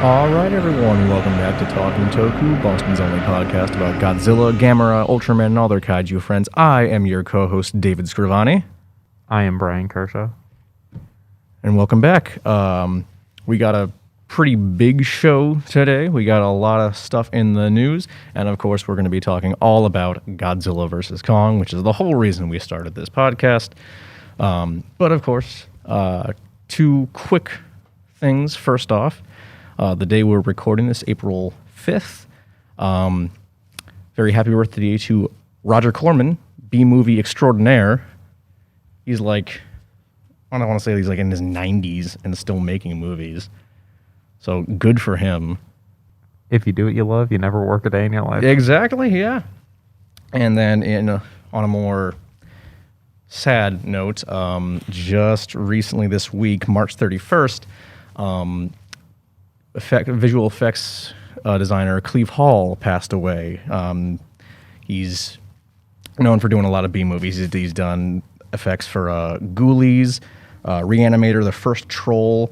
All right, everyone, welcome back to Talking Toku, Boston's only podcast about Godzilla, Gamera, Ultraman, and all their kaiju friends. I am your co-host, David Scrivani. I am Brian Kershaw. And welcome back. We got a pretty big show today. We got a lot of stuff in the news. And, of course, we're going to be talking all about Godzilla vs. Kong, which is the whole reason we started this podcast. But, of course, two quick things. First off, the day we're recording this, April 5th. Very happy birthday to Roger Corman, B-movie extraordinaire. He's like, I don't want to say he's like in his 90s and still making movies. So good for him. If you do what you love, you never work a day in your life. Exactly, yeah. And then on a more sad note, just recently this week, March 31st, visual effects designer Cleve Hall passed away. He's known for doing a lot of B movies. He's done effects for Ghoulies, Reanimator, The First Troll,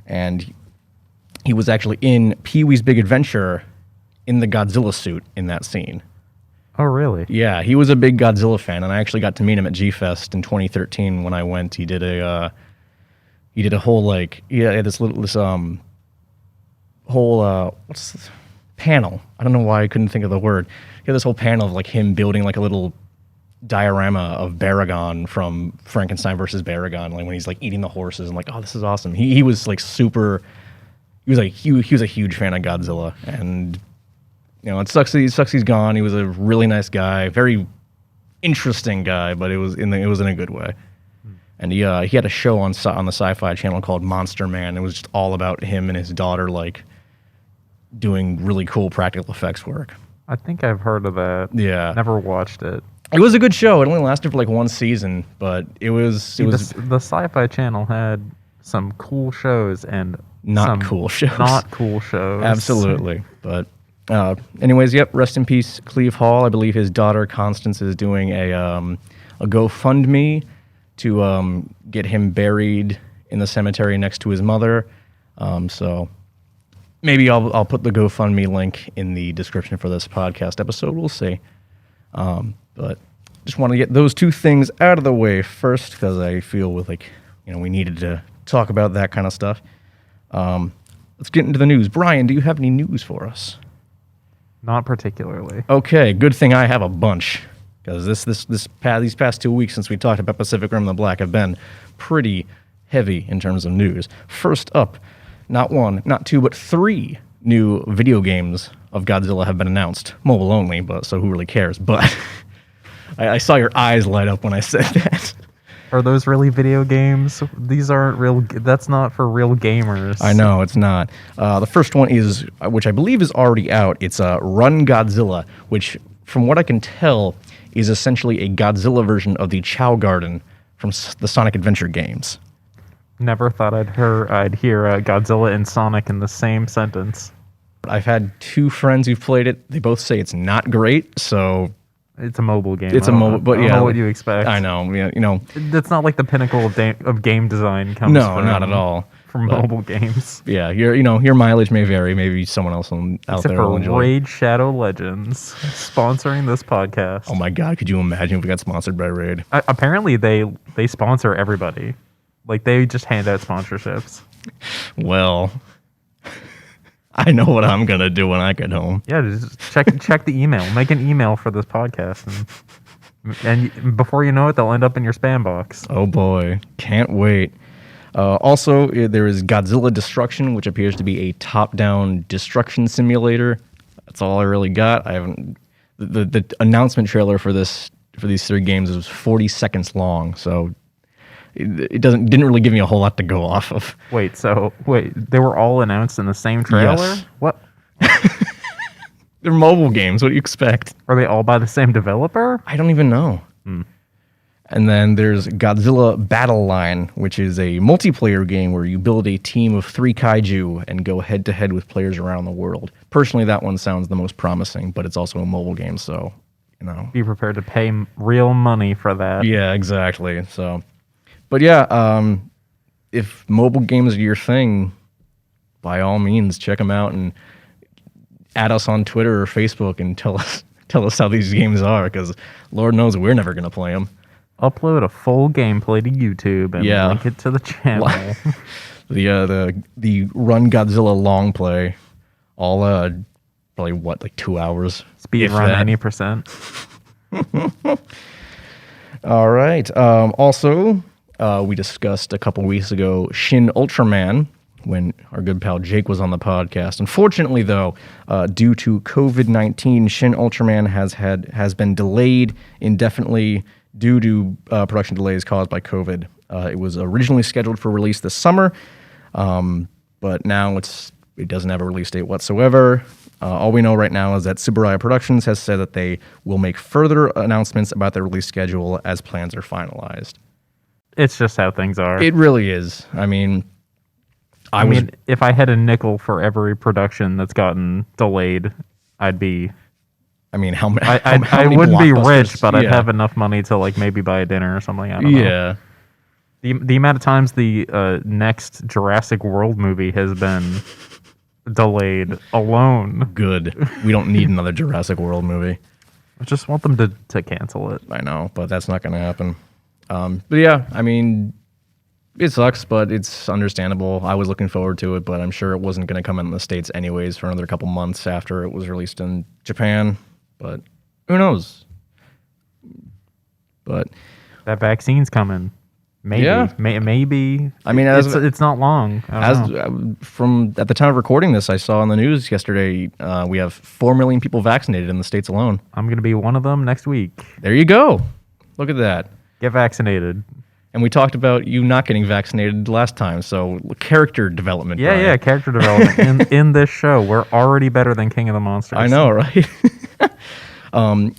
and he was actually in Pee-wee's Big Adventure in the Godzilla suit in that scene. Oh, really? Yeah, he was a big Godzilla fan, and I actually got to meet him at G-Fest in 2013 when I went. He did a whole panel. I don't know why I couldn't think of the word. He had this whole panel of like him building like a little diorama of Baragon from Frankenstein versus Baragon, like when he's like eating the horses, and like, oh, this is awesome. He was like super. He was a huge fan of Godzilla, and you know, it sucks he's gone. He was a really nice guy, very interesting guy, but it was in a good way. And he had a show on the Sci-Fi Channel called Monster Man. It was just all about him and his daughter like doing really cool practical effects work. I think I've heard of that. Yeah. Never watched it. It was a good show. It only lasted for like one season, but it was The Sci-Fi Channel had some cool shows and not cool shows. Not cool shows. Absolutely. But anyways, yep, rest in peace, Cleve Hall. I believe his daughter Constance is doing a GoFundMe to get him buried in the cemetery next to his mother. So maybe I'll put the GoFundMe link in the description for this podcast episode. We'll see. But just want to get those two things out of the way first, because I feel we needed to talk about that kind of stuff. Let's get into the news. Brian, do you have any news for us? Not particularly. Okay, good thing I have a bunch, because these past 2 weeks since we talked about Pacific Rim: The Black have been pretty heavy in terms of news. First up, not one, not two, but 3 new video games of Godzilla have been announced. Mobile only, but so who really cares? But I saw your eyes light up when I said that. Are those really video games? These aren't real. That's not for real gamers. I know, it's not. The first one is, which I believe is already out. It's Run Godzilla, which, from what I can tell, is essentially a Godzilla version of the Chow Garden from the Sonic Adventure games. Never thought I'd hear Godzilla and Sonic in the same sentence. I've had 2 friends who've played it. They both say it's not great, so... It's a mobile game. It's a mobile, but yeah. I don't know what you expect. I know, yeah, you know. That's not like the pinnacle of game design comes No, not at all. From mobile games. Yeah, your mileage may vary. Maybe someone else out there will enjoy. Raid Shadow Legends sponsoring this podcast. Oh my God, could you imagine if we got sponsored by Raid? Apparently, they sponsor everybody. Like, they just hand out sponsorships. Well, I know what I'm going to do when I get home. Yeah, just check the email. Make an email for this podcast. And before you know it, they'll end up in your spam box. Oh boy, can't wait. Also, there is Godzilla Destruction, which appears to be a top-down destruction simulator. That's all I really got. I haven't. The announcement trailer for these 3 games was 40 seconds long, so it didn't really give me a whole lot to go off of. Wait, they were all announced in the same trailer? Yes. What? They're mobile games. What do you expect? Are they all by the same developer? I don't even know. And then there's Godzilla Battle Line, which is a multiplayer game where you build a team of 3 kaiju and go head-to-head with players around the world. Personally, that one sounds the most promising, but it's also a mobile game, so, you know. Be prepared to pay real money for that. Yeah, exactly. So, but yeah, if mobile games are your thing, by all means, check them out and add us on Twitter or Facebook and tell us how these games are, because Lord knows we're never going to play them. Upload a full gameplay to YouTube and link it to the channel. the Run Godzilla long play, all probably like 2 hours. Speed run 90%. All right. Also, we discussed a couple weeks ago Shin Ultraman when our good pal Jake was on the podcast. Unfortunately, though, due to COVID-19, Shin Ultraman has been delayed indefinitely due to production delays caused by COVID. It was originally scheduled for release this summer, but now it doesn't have a release date whatsoever. All we know right now is that Tsuburaya Productions has said that they will make further announcements about their release schedule as plans are finalized. It's just how things are. It really is. I mean, if I had a nickel for every production that's gotten delayed, I'd be... I mean, I wouldn't be rich, but I'd have enough money to like maybe buy a dinner or something. I don't know. Yeah. The amount of times the next Jurassic World movie has been delayed alone. Good. We don't need another Jurassic World movie. I just want them to cancel it. I know, but that's not going to happen. But yeah, I mean, it sucks, but it's understandable. I was looking forward to it, but I'm sure it wasn't going to come in the States anyways for another couple months after it was released in Japan. But who knows? But that vaccine's coming. Maybe. Yeah. Maybe. I mean, it's not long. From at the time of recording this, I saw on the news yesterday, we have 4 million people vaccinated in the States alone. I'm going to be one of them next week. There you go. Look at that. Get vaccinated. And we talked about you not getting vaccinated last time, so character development. Yeah, Brian. yeah, character development. in this show, we're already better than King of the Monsters. I know, right?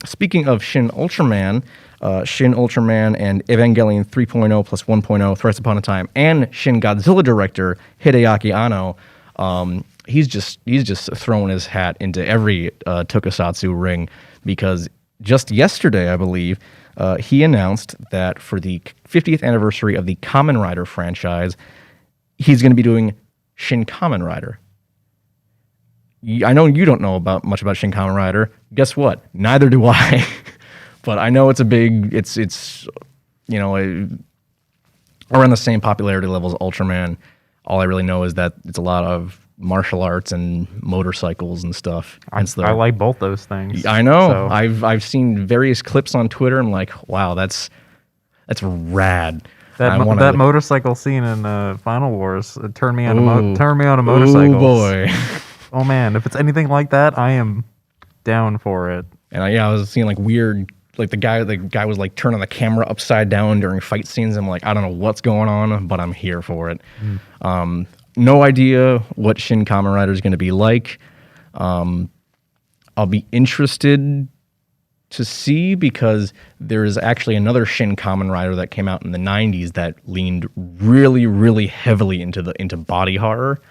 Speaking of Shin Ultraman, Shin Ultraman and Evangelion 3.0 plus 1.0 Thrice Upon a Time, and Shin Godzilla director Hideaki Anno, he's just throwing his hat into every tokusatsu ring, because just yesterday, I believe, he announced that for the 50th anniversary of the Kamen Rider franchise, he's going to be doing Shin Kamen Rider. I know you don't know much about Shin Kamen Rider. Guess what? Neither do I. But I know it's around the same popularity level as Ultraman. All I really know is that it's a lot of martial arts and motorcycles and stuff. I like both those things. I know. So. I've seen various clips on Twitter. I'm like, wow, that's rad. That motorcycle scene in Final Wars turned me on to motorcycles. Oh boy. Oh man, if it's anything like that, I am down for it. And I was seeing like weird, like the guy was like turning the camera upside down during fight scenes. I'm like, I don't know what's going on, but I'm here for it. No idea what Shin Kamen Rider is going to be like. I'll be interested to see, because there is actually another Shin Kamen Rider that came out in the 90s that leaned really, really heavily into body horror.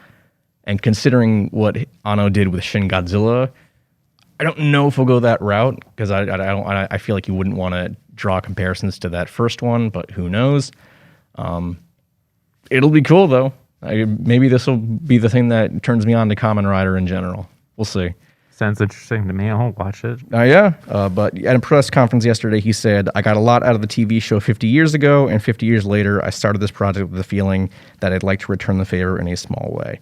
And considering what Anno did with Shin Godzilla, I don't know if we'll go that route, because I feel like you wouldn't want to draw comparisons to that first one, but who knows? It'll be cool though. Maybe this will be the thing that turns me on to Kamen Rider in general. We'll see. Sounds interesting to me. I'll watch it. Yeah. But at a press conference yesterday, he said, I got a lot out of the TV show 50 years ago, and 50 years later, I started this project with the feeling that I'd like to return the favor in a small way.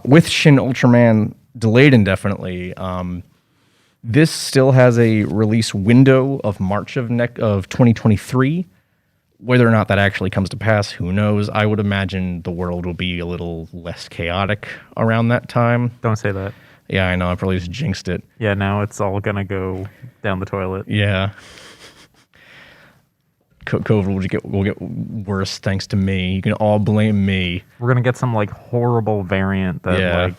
With Shin Ultraman delayed indefinitely, this still has a release window of March of 2023. Whether or not that actually comes to pass, who knows? I would imagine the world will be a little less chaotic around that time. Don't say that. Yeah, I know. I probably just jinxed it. Yeah, now it's all going to go down the toilet. Yeah. COVID will get worse thanks to me. You can all blame me. We're going to get some like horrible variant that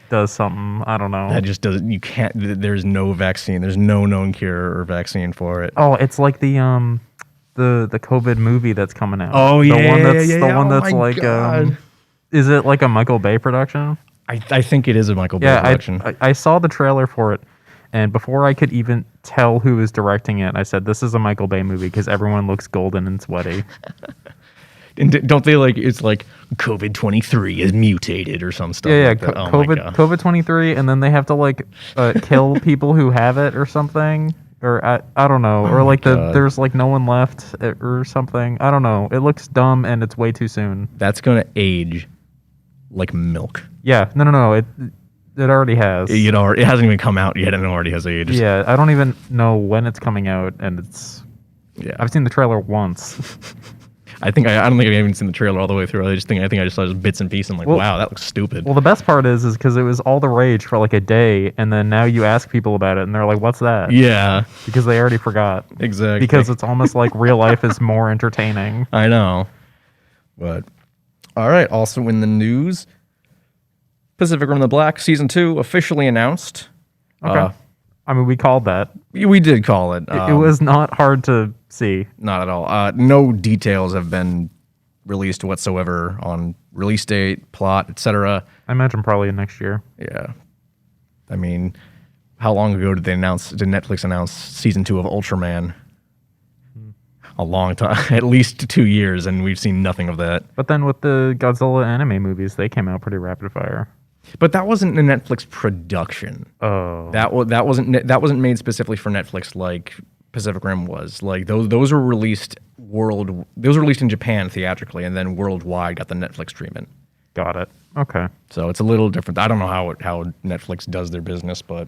does something. I don't know. That just doesn't. You can't. There's no vaccine. There's no known cure or vaccine for it. Oh, it's like the COVID movie that's coming out. Oh yeah, the one that's like is it like a Michael Bay production? I think it is a Michael Bay production. I saw the trailer for it, and before I could even tell who was directing it, I said, "This is a Michael Bay movie," because everyone looks golden and sweaty. And don't they like it's like COVID-23 is mutated or some stuff? Yeah, like that. Oh my God. COVID-23, and then they have to like kill people who have it or something, or I don't know, or like there's like no one left or something. I don't know. It looks dumb and it's way too soon. That's gonna age like milk. Yeah, no. It already has. It hasn't even come out yet, and it already has aged. Yeah, I don't even know when it's coming out, and it's. Yeah, I've seen the trailer once. I don't think I haven't seen the trailer all the way through. I think I just saw just bits and pieces. I'm like, wow, that looks stupid. Well, the best part is because it was all the rage for like a day, and then now you ask people about it, and they're like, "What's that?" Yeah, because they already forgot. Exactly. Because it's almost like real life is more entertaining. I know. But all right. Also in the news, Pacific Rim: The Black Season 2 officially announced. Okay. I mean, we called that. We did call it. It was not hard to see. Not at all. No details have been released whatsoever on release date, plot, etc. I imagine probably next year. Yeah. I mean, how long ago did Netflix announce Season 2 of Ultraman? A long time. At least 2 years, and we've seen nothing of that. But then with the Godzilla anime movies, they came out pretty rapid fire. But that wasn't a Netflix production. Oh, that wasn't made specifically for Netflix like Pacific Rim was. Like those were released in Japan theatrically, and then worldwide got the Netflix treatment. Got it. Okay. So it's a little different. I don't know how Netflix does their business, but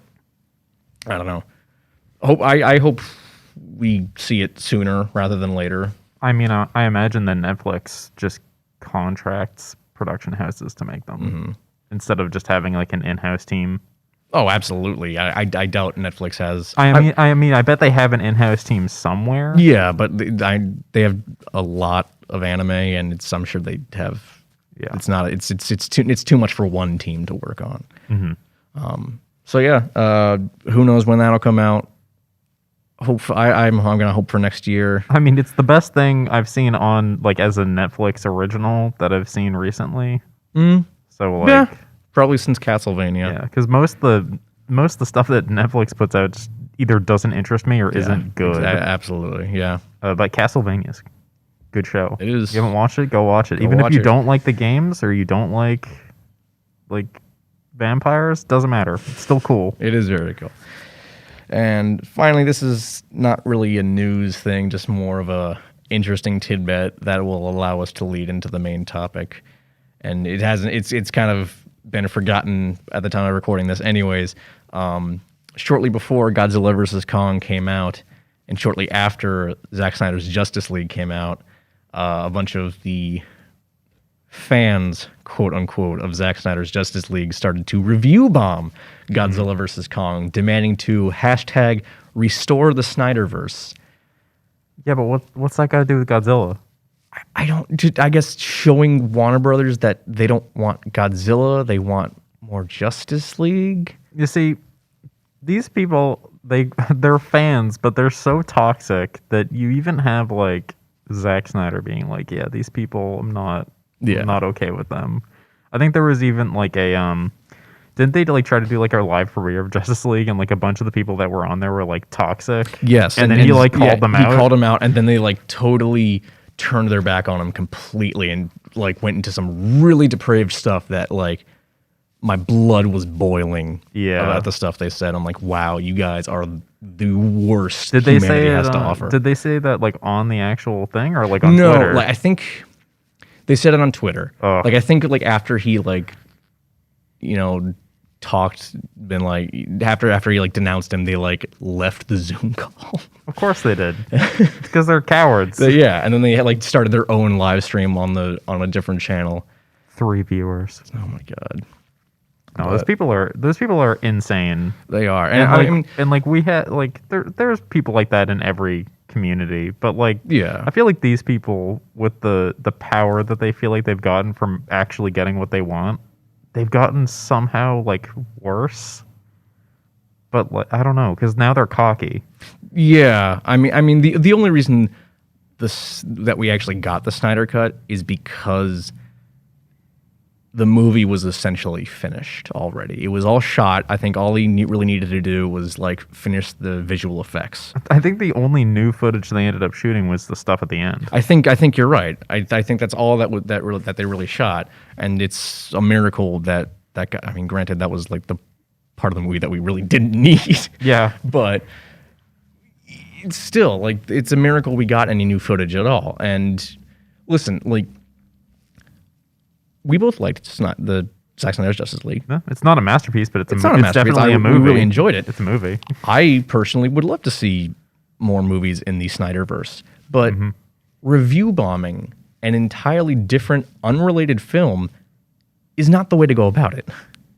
I don't know. I hope we see it sooner rather than later. I mean, I imagine that Netflix just contracts production houses to make them. Mm-hmm. Instead of just having like an in-house team. Oh, absolutely. I doubt Netflix has. I mean, I bet they have an in-house team somewhere. Yeah, but they have a lot of anime, and I'm sure they have. Yeah, it's too much for one team to work on. Mm-hmm. So yeah, who knows when that'll come out? I'm gonna hope for next year. I mean, it's the best thing I've seen on like as a Netflix original that I've seen recently. So like, yeah, probably since Castlevania. Yeah, because most of the stuff that Netflix puts out just either doesn't interest me or isn't good. Absolutely, yeah. But Castlevania's a good show. It is. You haven't watched it? Go watch it. Even if you don't like the games or you don't like vampires, doesn't matter. It's still cool. It is very cool. And finally, this is not really a news thing, just more of a interesting tidbit that will allow us to lead into the main topic. And it hasn't. It's kind of been forgotten at the time of recording this, anyways. Shortly before Godzilla vs. Kong came out, and shortly after Zack Snyder's Justice League came out, a bunch of the fans, quote unquote, of Zack Snyder's Justice League started to review bomb Godzilla vs. Kong, demanding to hashtag restore the Snyderverse. Yeah, but what's that got to do with Godzilla? I guess showing Warner Brothers that they don't want Godzilla, they want more Justice League. You see, these people, they're fans, but they're so toxic that you even have like Zack Snyder being like, yeah, these people, I'm not okay with them. I think there was even like a didn't they like try to do like a live premiere of Justice League, and like a bunch of the people that were on there were like toxic? Yes, and then he like called them out. He called them out, and then they like totally turned their back on him completely, and like went into some really depraved stuff that like my blood was boiling. Yeah, about the stuff they said. I'm like, wow, you guys are the worst. Did they humanity say has to offer? Did they say that like on the actual thing or like on Twitter? No, like I think they said it on Twitter. Oh. Like I think like after he like, you know, talked, been like after he like denounced him, they like left the Zoom call. Of course they did, because they're cowards. Yeah, and then they had, like started their own live stream on a different channel. 3 viewers. Oh my god. No, those people are insane. They are, and like we had like there's people like that in every community, but like yeah, I feel like these people with the power that they feel like they've gotten from actually getting what they want, they've gotten somehow like worse. But like, I don't know, because now they're cocky. Yeah, I mean the only reason that we actually got the Snyder Cut is because the movie was essentially finished already. It was all shot. I think all he really needed to do was like finish the visual effects. I think the only new footage they ended up shooting was the stuff at the end. I think you're right. I think that's all that they really shot, and it's a miracle that got, I mean, granted, that was like the part of the movie that we really didn't need. Yeah, but it's still like it's a miracle we got any new footage at all. And listen, like, we both liked the Zack Snyder's Justice League. No, it's not a masterpiece, but it's definitely a movie. We really enjoyed it. It's a movie. I personally would love to see more movies in the Snyderverse, but review bombing an entirely different, unrelated film is not the way to go about it.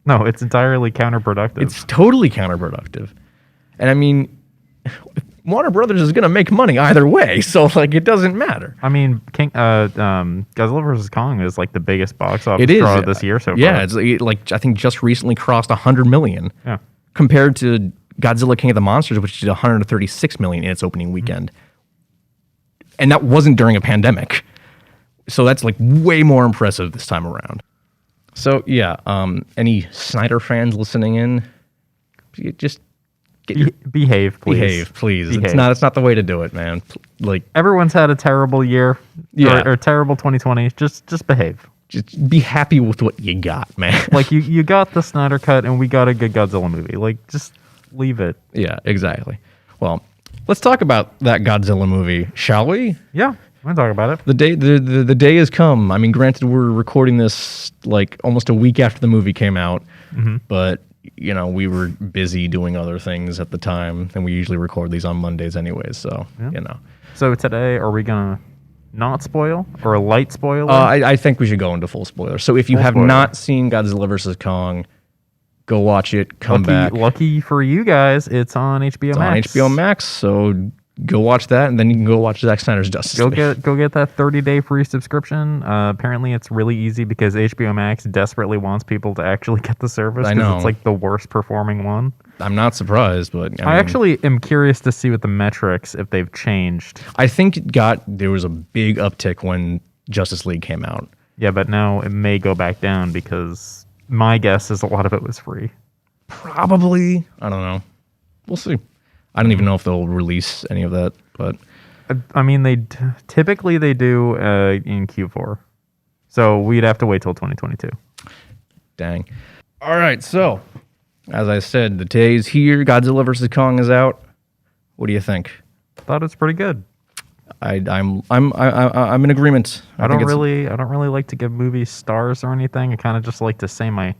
No, it's entirely counterproductive. It's totally counterproductive. And I mean, Warner Brothers is going to make money either way, so like it doesn't matter. I mean, Godzilla vs. Kong is like the biggest box office draw this year so far. Yeah, it's like I think just recently crossed 100 million. Yeah. Compared to Godzilla King of the Monsters, which did 136 million in its opening weekend. And that wasn't during a pandemic. So that's like way more impressive this time around. So yeah, any Snyder fans listening in, just behave, please. Behave, please. Behave. It's not the way to do it, man. Like, everyone's had a terrible year, or terrible 2020. Just behave. Just be happy with what you got, man. Like you got the Snyder cut, and we got a good Godzilla movie. Like, just leave it. Yeah, exactly. Well, let's talk about that Godzilla movie, shall we? Yeah, we'll talk about it. The day has come. I mean, granted, we're recording this like almost a week after the movie came out, but you know, we were busy doing other things at the time, and we usually record these on Mondays anyways, so, you know. So today, are we going to not spoil or a light spoiler? I think we should go into full spoiler. So if you have not seen Godzilla vs. Kong, go watch it, come back. Lucky for you guys, it's on HBO Max. It's on HBO Max, so go watch that, and then you can go watch Zack Snyder's Justice League. Go get that 30-day free subscription. Apparently, it's really easy because HBO Max desperately wants people to actually get the service. I know. It's like the worst performing one. I'm not surprised, but I actually am curious to see what the metrics, if they've changed. I think there was a big uptick when Justice League came out. Yeah, but now it may go back down because my guess is a lot of it was free. Probably. I don't know. We'll see. I don't even know if they'll release any of that, but I mean, typically they do in Q4, so we'd have to wait till 2022. Dang. All right, so as I said, the day's here. Godzilla vs. Kong is out. What do you think? Thought it's pretty good. I'm in agreement. I don't really like to give movies stars or anything. I kind of just like to say my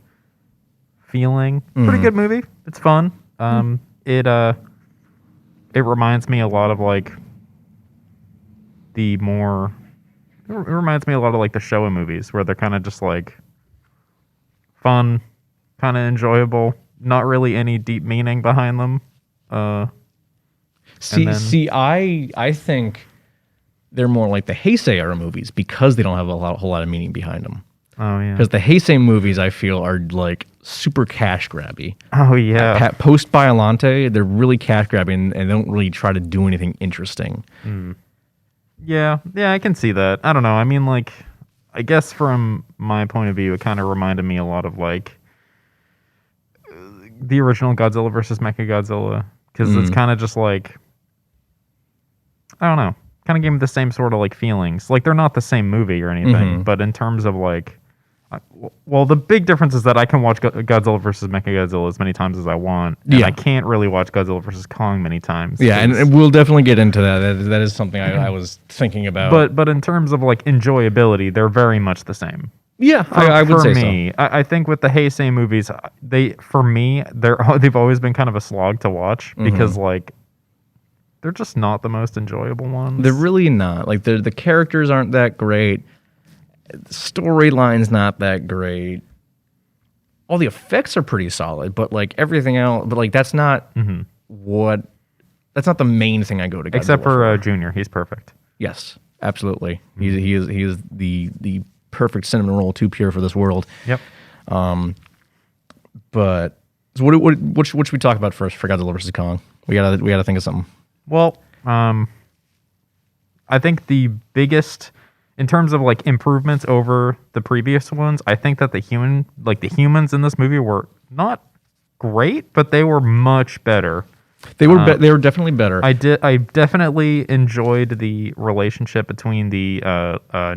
feeling. Pretty good movie. It's fun. It reminds me a lot of like it reminds me a lot of like the Showa movies where they're kind of just like fun, kind of enjoyable, not really any deep meaning behind them. I think they're more like the Heisei era movies because they don't have a whole lot of meaning behind them. Oh yeah. Because the Heisei movies I feel are like super cash grabby. Oh yeah. Post Biollante, they're really cash grabbing and they don't really try to do anything interesting. Yeah, I can see that. I don't know. I mean, like, I guess from my point of view, it kind of reminded me a lot of like the original Godzilla versus Mechagodzilla, because it's kind of just like, I don't know, kind of gave me the same sort of like feelings. Like, they're not the same movie or anything, but in terms of like, well, the big difference is that I can watch Godzilla vs. Mechagodzilla as many times as I want, and I can't really watch Godzilla vs. Kong many times. Yeah, and we'll definitely get into that. That is something I was thinking about. But in terms of like enjoyability, they're very much the same. Yeah, I would say so. I think with the Heisei movies, they've always been kind of a slog to watch because like they're just not the most enjoyable ones. They're really not. Like the characters aren't that great. The storyline's not that great. All the effects are pretty solid, but like everything else, but like that's not that's not the main thing I go to Godzilla except for Junior. He's perfect. Yes, absolutely. He is the perfect cinnamon roll, too pure for this world. Yep. But so what should we talk about first for Godzilla vs. Kong? We gotta think of something. Well, I think the biggest in terms of like improvements over the previous ones, I think that the humans in this movie were not great, but they were much better. They were they were definitely better. I definitely enjoyed the relationship between the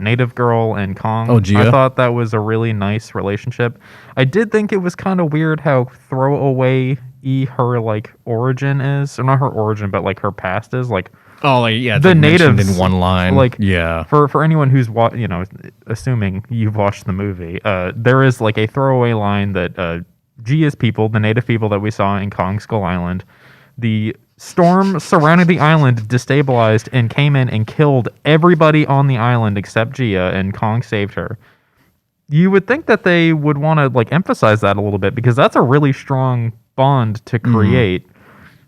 native girl and Kong. Oh, Gia? I thought that was a really nice relationship. I did think it was kind of weird how throwaway her like origin is, or not her origin, but like her past is. Like, oh, like, yeah, the like natives in one line. Like, yeah, for anyone who's assuming you've watched the movie, there is like a throwaway line that Gia's people, the native people that we saw in Kong Skull Island. The storm surrounding the island destabilized and came in and killed everybody on the island except Gia, and Kong saved her. You would think that they would want to like emphasize that a little bit, because that's a really strong bond to create.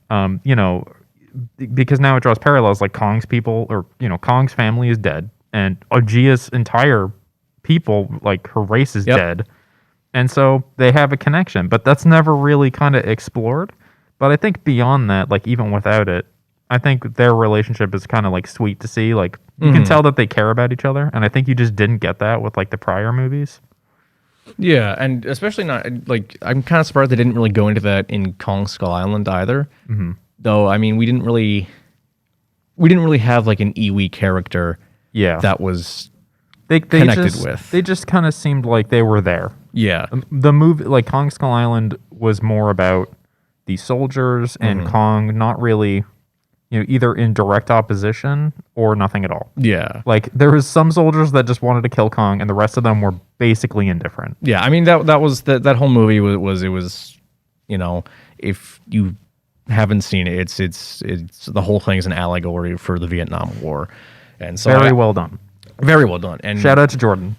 Because now it draws parallels, like Kong's people, or Kong's family is dead, and Gia's entire people, like her race is dead, and so they have a connection, but that's never really kind of explored. But I think beyond that, like even without it, I think their relationship is kind of like sweet to see. Like you can tell that they care about each other, and I think you just didn't get that with like the prior movies. Yeah, and especially not like I'm kind of surprised they didn't really go into that in Kong Skull Island either. Mm-hmm. Though I mean, we didn't really have like an Iwi character. Yeah, that was they connected with. They just kind of seemed like they were there. Yeah, the movie, like Kong Skull Island, was more about the soldiers and Kong, not really, either in direct opposition or nothing at all. Yeah. Like there was some soldiers that just wanted to kill Kong, and the rest of them were basically indifferent. Yeah, I mean that was that whole movie was if you haven't seen it, it's the whole thing is an allegory for the Vietnam War, and so very well done. Very well done. And shout out to Jordan.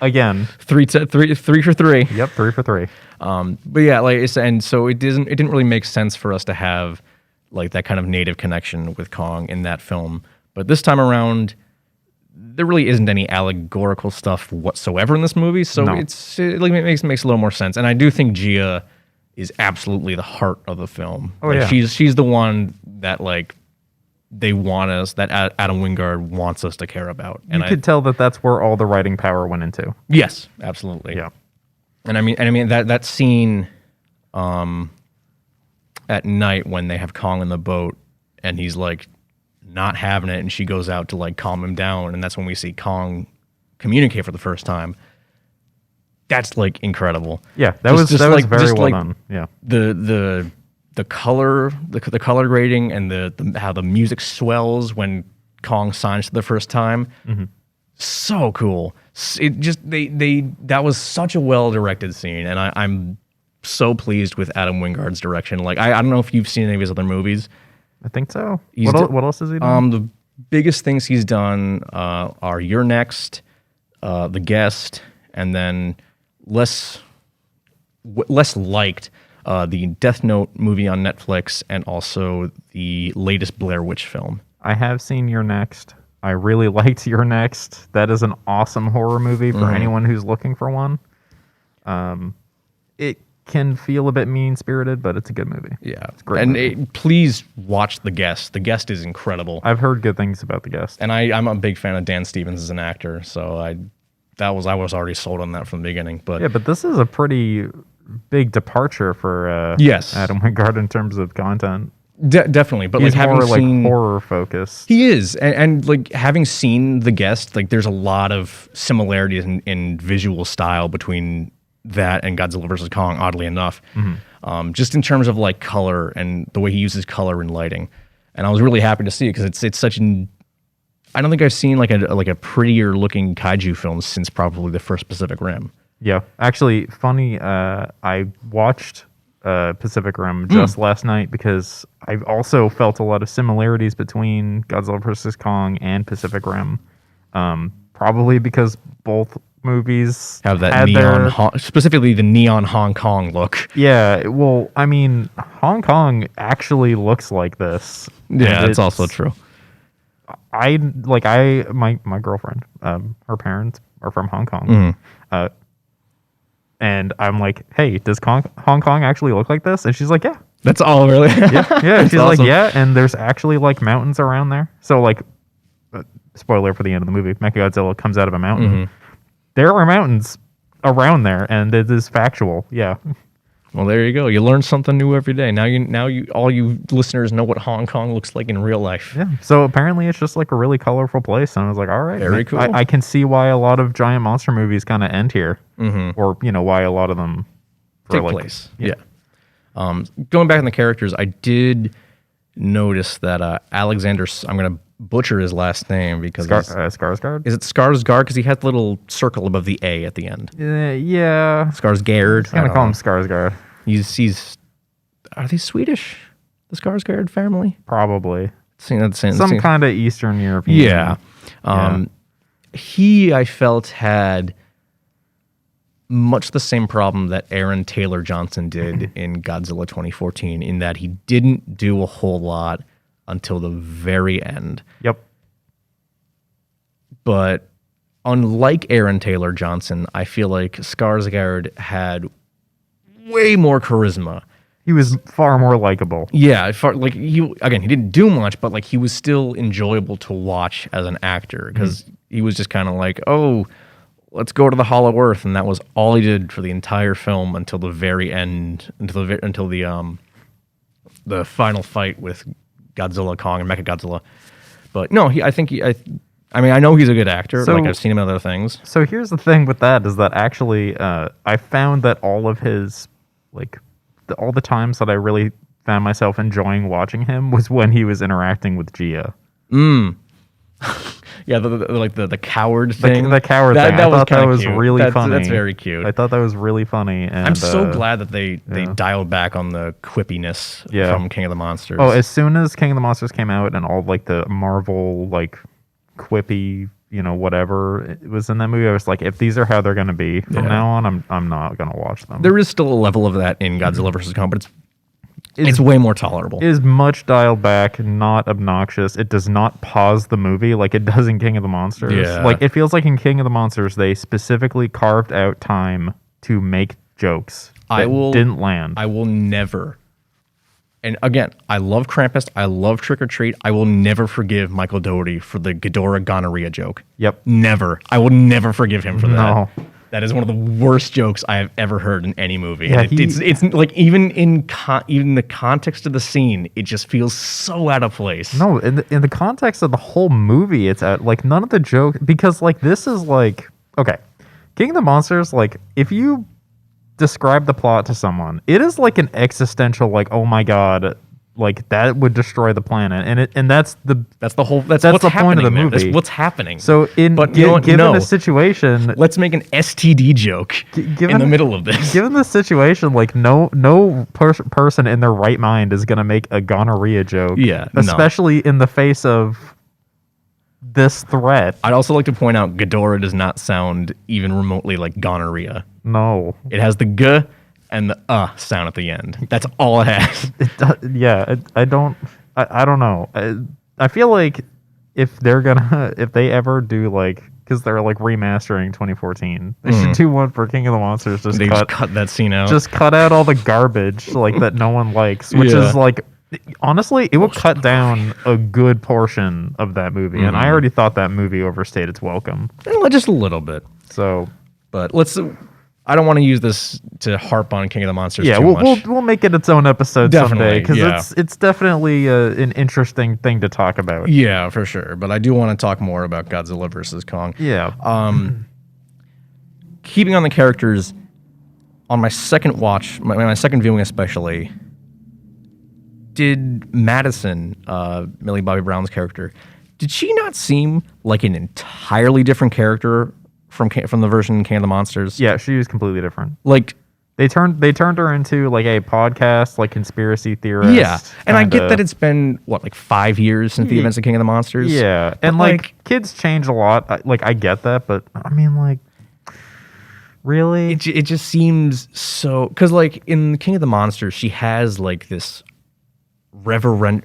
Again, 3 for 3. Yep, 3 for 3. But yeah, and so it didn't really make sense for us to have like that kind of native connection with Kong in that film. But this time around, there really isn't any allegorical stuff whatsoever in this movie. So it makes a little more sense. And I do think Gia is absolutely the heart of the film. Oh, yeah. She's the one that like they want us, that Adam Wingard wants us to care about. And you could tell that that's where all the writing power went into. Yes, absolutely. Yeah. And I mean that scene at night when they have Kong in the boat and he's like not having it, and she goes out to like calm him down, and that's when we see Kong communicate for the first time. That's like incredible. Yeah, that was very well done. Yeah. The color grading and the how the music swells when Kong signs for the first time. Mm-hmm. So cool. It just that was such a well directed scene, and I'm so pleased with Adam Wingard's direction. Like I don't know if you've seen any of his other movies. I think so. What else has he done? The biggest things he's done are You're Next, The Guest, and then less liked the Death Note movie on Netflix, and also the latest Blair Witch film. I have seen You're Next. I really liked You're Next. That is an awesome horror movie for anyone who's looking for one. It can feel a bit mean-spirited, but it's a good movie. Yeah, it's great. And please watch The Guest. The Guest is incredible. I've heard good things about The Guest. And I'm a big fan of Dan Stevens as an actor, so I was already sold on that from the beginning. But yeah, but this is a pretty big departure for Adam Wingard in terms of content. Definitely, but he's like having more seen, like horror focused. He is, and like having seen The Guest, like there's a lot of similarities in visual style between that and Godzilla vs. Kong. Oddly enough, just in terms of like color and the way he uses color and lighting, and I was really happy to see it because it's such an. I don't think I've seen like a prettier looking kaiju film since probably the first Pacific Rim. Yeah, actually, funny. I watched Pacific Rim just last night because I've also felt a lot of similarities between Godzilla vs. Kong and Pacific Rim. Probably because both movies have that neon, specifically the neon Hong Kong look. Yeah, well, I mean, Hong Kong actually looks like this. Yeah, that's also true. My girlfriend, her parents are from Hong Kong. And I'm like, hey, does Hong Kong actually look like this? And she's like, yeah. That's all, really? Yeah. She's awesome. Like, yeah. And there's actually like mountains around there. So like, spoiler for the end of the movie, Mechagodzilla comes out of a mountain. There are mountains around there, and it is factual. Yeah. Well, there you go. You learn something new every day. Now all you listeners know what Hong Kong looks like in real life. Yeah. So apparently it's just like a really colorful place. And I was like, all right. Very cool. I can see why a lot of giant monster movies kind of end here. Or, why a lot of them take place. Yeah. Going back on the characters, I did notice that Alexander, I'm going to butcher his last name because Skarsgård? Is it Skarsgård? Because he has the little circle above the A at the end. Yeah. Skarsgård. I'm going to call him Skarsgård. He's. Are they Swedish? The Skarsgård family? Probably. Some kind of Eastern European. Yeah. He, I felt, had much the same problem that Aaron Taylor Johnson did in Godzilla 2014, in that he didn't do a whole lot until the very end. Yep. But unlike Aaron Taylor Johnson, I feel like Skarsgård had way more charisma. He was far more likable. Yeah, he didn't do much, but like he was still enjoyable to watch as an actor, because he was just kind of like, oh, let's go to the Hollow Earth, and that was all he did for the entire film until the very end, until the final fight with Godzilla, Kong, and Mechagodzilla. But no, I know he's a good actor. So, I've seen him in other things. So here's the thing with that, is that actually I found that all of his, all the times that I really found myself enjoying watching him was when he was interacting with Gia. Yeah, the coward thing. The coward thing. I thought that was really funny. That's very cute. I thought that was really funny. And I'm so glad that they dialed back on the quippiness from King of the Monsters. Oh, as soon as King of the Monsters came out and all the Marvel quippy, whatever it was in that movie, I was like, if these are how they're going to be from now on, I'm not going to watch them. There is still a level of that in Godzilla vs. Kong, but it's way more tolerable. It is much dialed back, not obnoxious. It does not pause the movie like it does in King of the Monsters. Yeah. It feels like in King of the Monsters, they specifically carved out time to make jokes that didn't land. I will never. And again, I love Krampus. I love Trick or Treat. I will never forgive Michael Dougherty for the Ghidorah gonorrhea joke. Yep. Never. I will never forgive him for that. No. That is one of the worst jokes I have ever heard in any movie. Yeah, and it's like even in the context of the scene, it just feels so out of place. No, in the context of the whole movie, it's none of the joke, because this is okay, King of the Monsters, if you describe the plot to someone, it is an existential oh my god, that would destroy the planet, and that's the point of the movie. That's what's happening. So given a situation, let's make an STD joke in the middle of this. Given the situation, no person in their right mind is gonna make a gonorrhea joke. Yeah, especially in the face of this threat. I'd also like to point out Ghidorah does not sound even remotely like gonorrhea. No, it has the G and the sound at the end. That's all it has. I don't know. I feel like if they ever do because they're remastering 2014, they should do one for King of the Monsters. Just cut that scene out. Just cut out all the garbage that no one likes, which is honestly, it will cut down a good portion of that movie. And I already thought that movie overstayed its welcome. Just a little bit. So, but I don't want to use this to harp on King of the Monsters too much. We'll make it its own episode someday, because it's definitely an interesting thing to talk about. Yeah, for sure. But I do want to talk more about Godzilla vs. Kong. Yeah. Keeping on the characters, on my second watch, my second viewing especially, did Madison, Millie Bobby Brown's character, did she not seem like an entirely different character from the version King of the Monsters? Yeah, she was completely different. They turned her into a podcast, conspiracy theorist. Yeah, and I get that it's been 5 years since the events of King of the Monsters. Yeah, and kids change a lot. I get that, but I mean, really, it just seems so, because in King of the Monsters, she has this reverential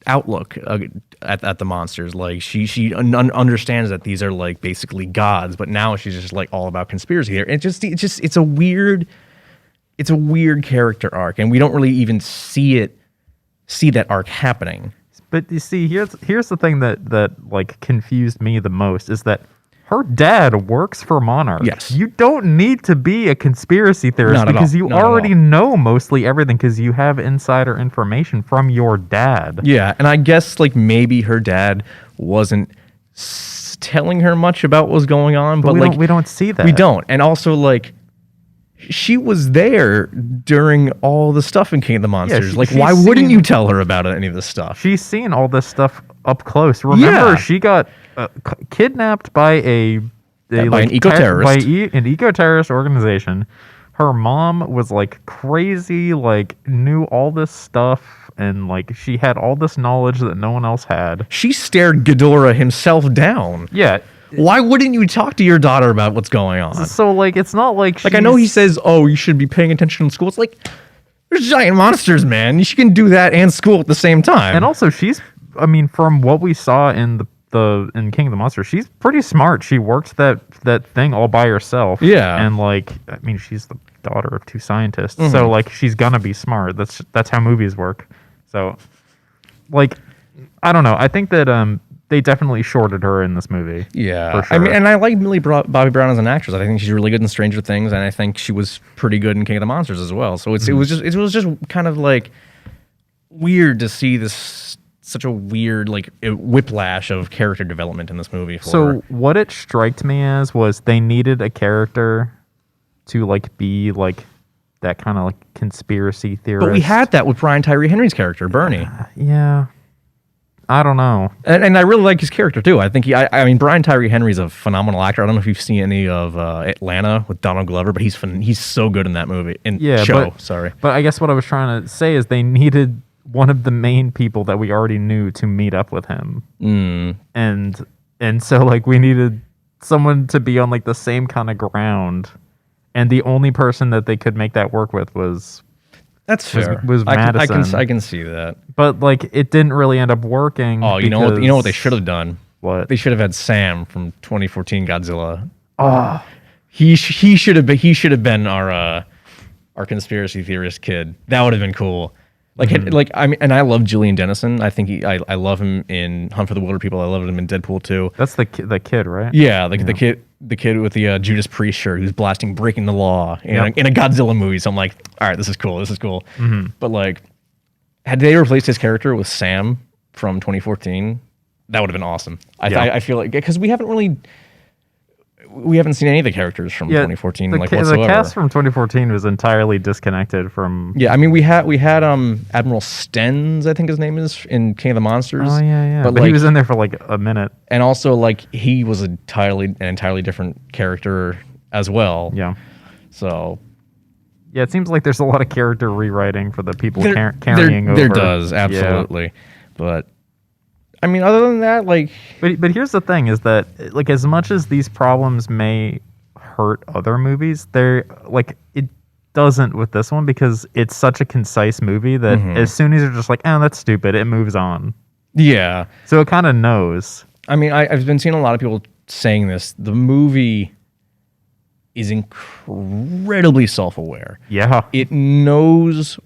outlook at the monsters. She understands that these are basically gods, but now she's just all about conspiracy there. It's a weird character arc, and we don't really even see that arc happening. But you see, here's the thing that like confused me the most is that her dad works for Monarch. Yes. You don't need to be a conspiracy theorist Not at because all. you Not at already all. know mostly everything because you have insider information from your dad. Yeah, and I guess like maybe her dad wasn't telling her much about what was going on, but like we don't see that. we don't. And also like she was there during all the stuff in King of the Monsters. Like, why wouldn't you tell her about any of this stuff? She's seen all this stuff up close. Remember, she got kidnapped by an eco-terrorist. An eco-terrorist organization. Her mom was like crazy, like knew all this stuff, and like she had all this knowledge that no one else had. She stared Ghidorah himself down. Yeah. Why wouldn't you talk to your daughter about what's going on? So, like, it's not like I know he says, oh, you should be paying attention in school. It's like, there's giant monsters, man. You can do that and school at the same time. And also, from what we saw in in King of the Monsters, she's pretty smart. She worked that thing all by herself. Yeah. And, like, she's the daughter of two scientists. Mm-hmm. So, like, she's gonna be smart. That's how movies work. So, like, I don't know. I think that, they definitely shorted her in this movie. Yeah. For sure. And I like Millie Bobby Brown as an actress. I think she's really good in Stranger Things, and I think she was pretty good in King of the Monsters as well. So it was just kind of like weird to see such a weird like whiplash of character development in this movie. So what it struck me as was they needed a character to like be like that kind of like conspiracy theorist. But we had that with Brian Tyree Henry's character, Bernie. Yeah. I don't know. And I really like his character, too. I think Brian Tyree Henry's a phenomenal actor. I don't know if you've seen any of Atlanta with Donald Glover, but he's so good in that movie. But I guess what I was trying to say is they needed one of the main people that we already knew to meet up with him. Mm. And so, like, we needed someone to be on, like, the same kind of ground. And the only person that they could make that work with was... That's fair. Was Madison. I can see that. But like it didn't really end up working. Oh, you know what they should have done? What? They should have had Sam from 2014 Godzilla. Oh. He should have been our conspiracy theorist kid. That would have been cool. And I love Julian Dennison. I think I love him in Hunt for the Wilder People. I love him in Deadpool 2. That's the kid, right? Yeah, the kid with the Judas Priest shirt who's breaking the law in a Godzilla movie. So I'm like, all right, this is cool. Mm-hmm. But like, had they replaced his character with Sam from 2014, that would have been awesome. I feel like because we haven't seen any of the characters from 2014 whatsoever. The cast from 2014 was entirely disconnected from. Yeah, I mean we had Admiral Stenz, I think his name is, in King of the Monsters. Oh yeah. But he was in there for like a minute. And also like he was an entirely different character as well. Yeah. So. Yeah, it seems like there's a lot of character rewriting for the people carrying over. There does, absolutely. Yeah. But I mean, other than that, like... But here's the thing, is that, like, as much as these problems may hurt other movies, it doesn't with this one, because it's such a concise movie that as soon as you're just like, oh, that's stupid, it moves on. Yeah. So it kind of knows. I mean, I've been seeing a lot of people saying this. The movie is incredibly self-aware. Yeah. It knows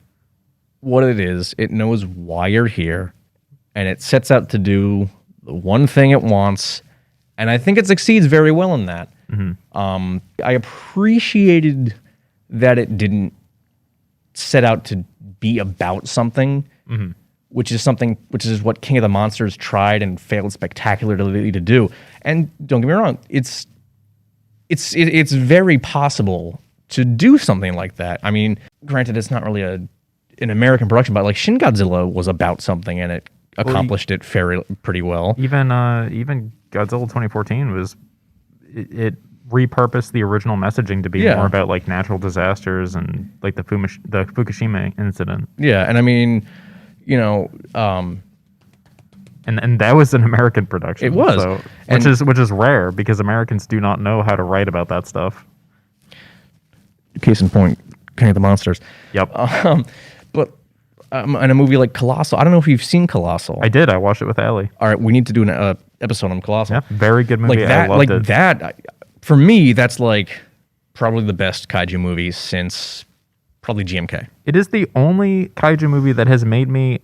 what it is. It knows why you're here. And it sets out to do the one thing it wants, and I think it succeeds very well in that. Mm-hmm. I appreciated that it didn't set out to be about something, which is what King of the Monsters tried and failed spectacularly to do. And don't get me wrong, it's very possible to do something like that. I mean, granted, it's not really an American production, but like Shin Godzilla was about something, and it accomplished it pretty well. Even Godzilla 2014 was it repurposed the original messaging to be more about like natural disasters and like the Fukushima incident. Yeah, and I mean, and that was an American production. It was, which is rare because Americans do not know how to write about that stuff. Case in point, King of the Monsters. Yep. But in a movie like Colossal, I don't know if you've seen Colossal. I did. I watched it with Allie. All right, we need to do an episode on Colossal. Yeah, very good movie. I loved it. That, for me, that's like probably the best kaiju movie since probably GMK. It is the only kaiju movie that has made me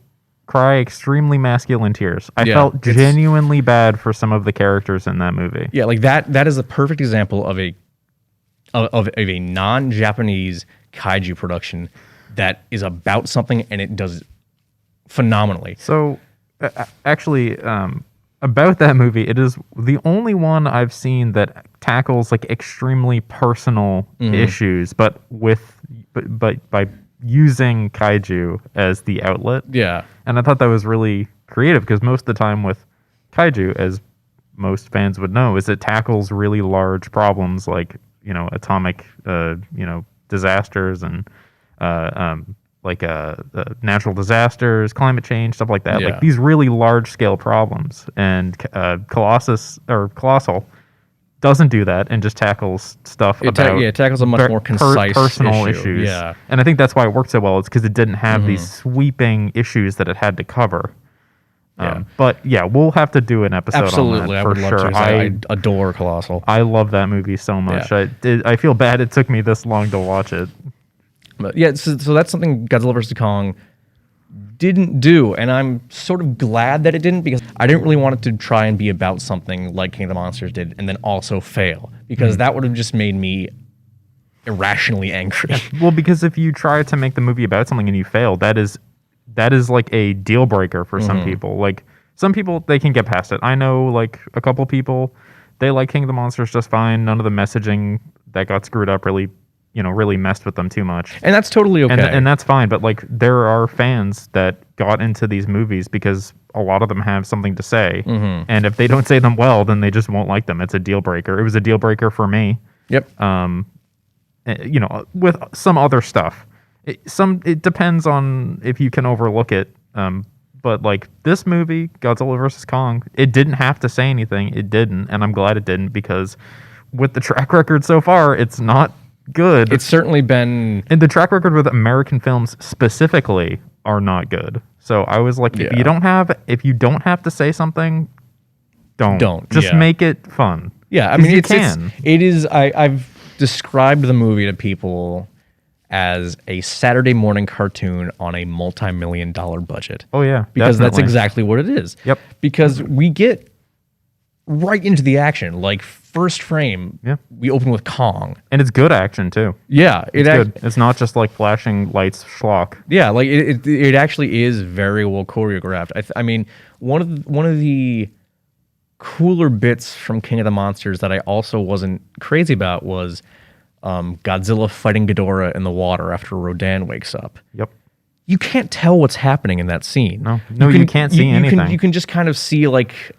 cry extremely masculine tears. I felt genuinely bad for some of the characters in that movie. Yeah, like that is a perfect example of a non-Japanese kaiju production that is about something and it does phenomenally. So, actually, about that movie, it is the only one I've seen that tackles like extremely personal issues, but by using kaiju as the outlet. Yeah. And I thought that was really creative because most of the time with kaiju, as most fans would know, is it tackles really large problems like, atomic, disasters and natural disasters, climate change, stuff like that. Yeah. Like these really large scale problems. And Colossal doesn't do that and just tackles stuff it tackles a much more concise personal issue. issues. Yeah. And I think that's why it worked so well. It's because it didn't have these sweeping issues that it had to cover. But yeah, we'll have to do an episode Absolutely, on that I for would love sure. to. I adore Colossal. I love that movie so much. Yeah. I feel bad it took me this long to watch it. But yeah, so that's something Godzilla vs. Kong didn't do, and I'm sort of glad that it didn't because I didn't really want it to try and be about something like King of the Monsters did and then also fail because that would have just made me irrationally angry. Well, because if you try to make the movie about something and you fail, that is like a deal breaker for some people. Like some people, they can get past it. I know like a couple people, they like King of the Monsters just fine. None of the messaging that got screwed up really messed with them too much. And that's totally okay. And that's fine. But like there are fans that got into these movies because a lot of them have something to say. And if they don't say them well, then they just won't like them. It's a deal breaker. It was a deal breaker for me. Yep. With some other stuff. It depends on if you can overlook it. But like this movie, Godzilla vs. Kong, it didn't have to say anything. It didn't. And I'm glad it didn't because with the track record so far, it's not good. It's certainly been... And the track record with American films specifically are not good. So I was like, if you don't have to say something, don't. Just make it fun. Yeah, I mean, I've described the movie to people as a Saturday morning cartoon on a multi-million-dollar budget. Oh, yeah. Because that's exactly what it is. Yep. Because we get right into the action. Like, first frame, we open with Kong. And it's good action, too. Yeah. It's good. It's not just, like, flashing lights schlock. Yeah, like, it actually is very well choreographed. I mean, one of the cooler bits from King of the Monsters that I also wasn't crazy about was... Godzilla fighting Ghidorah in the water after Rodan wakes up. Yep. You can't tell what's happening in that scene. No, you can't see anything. You can just kind of see like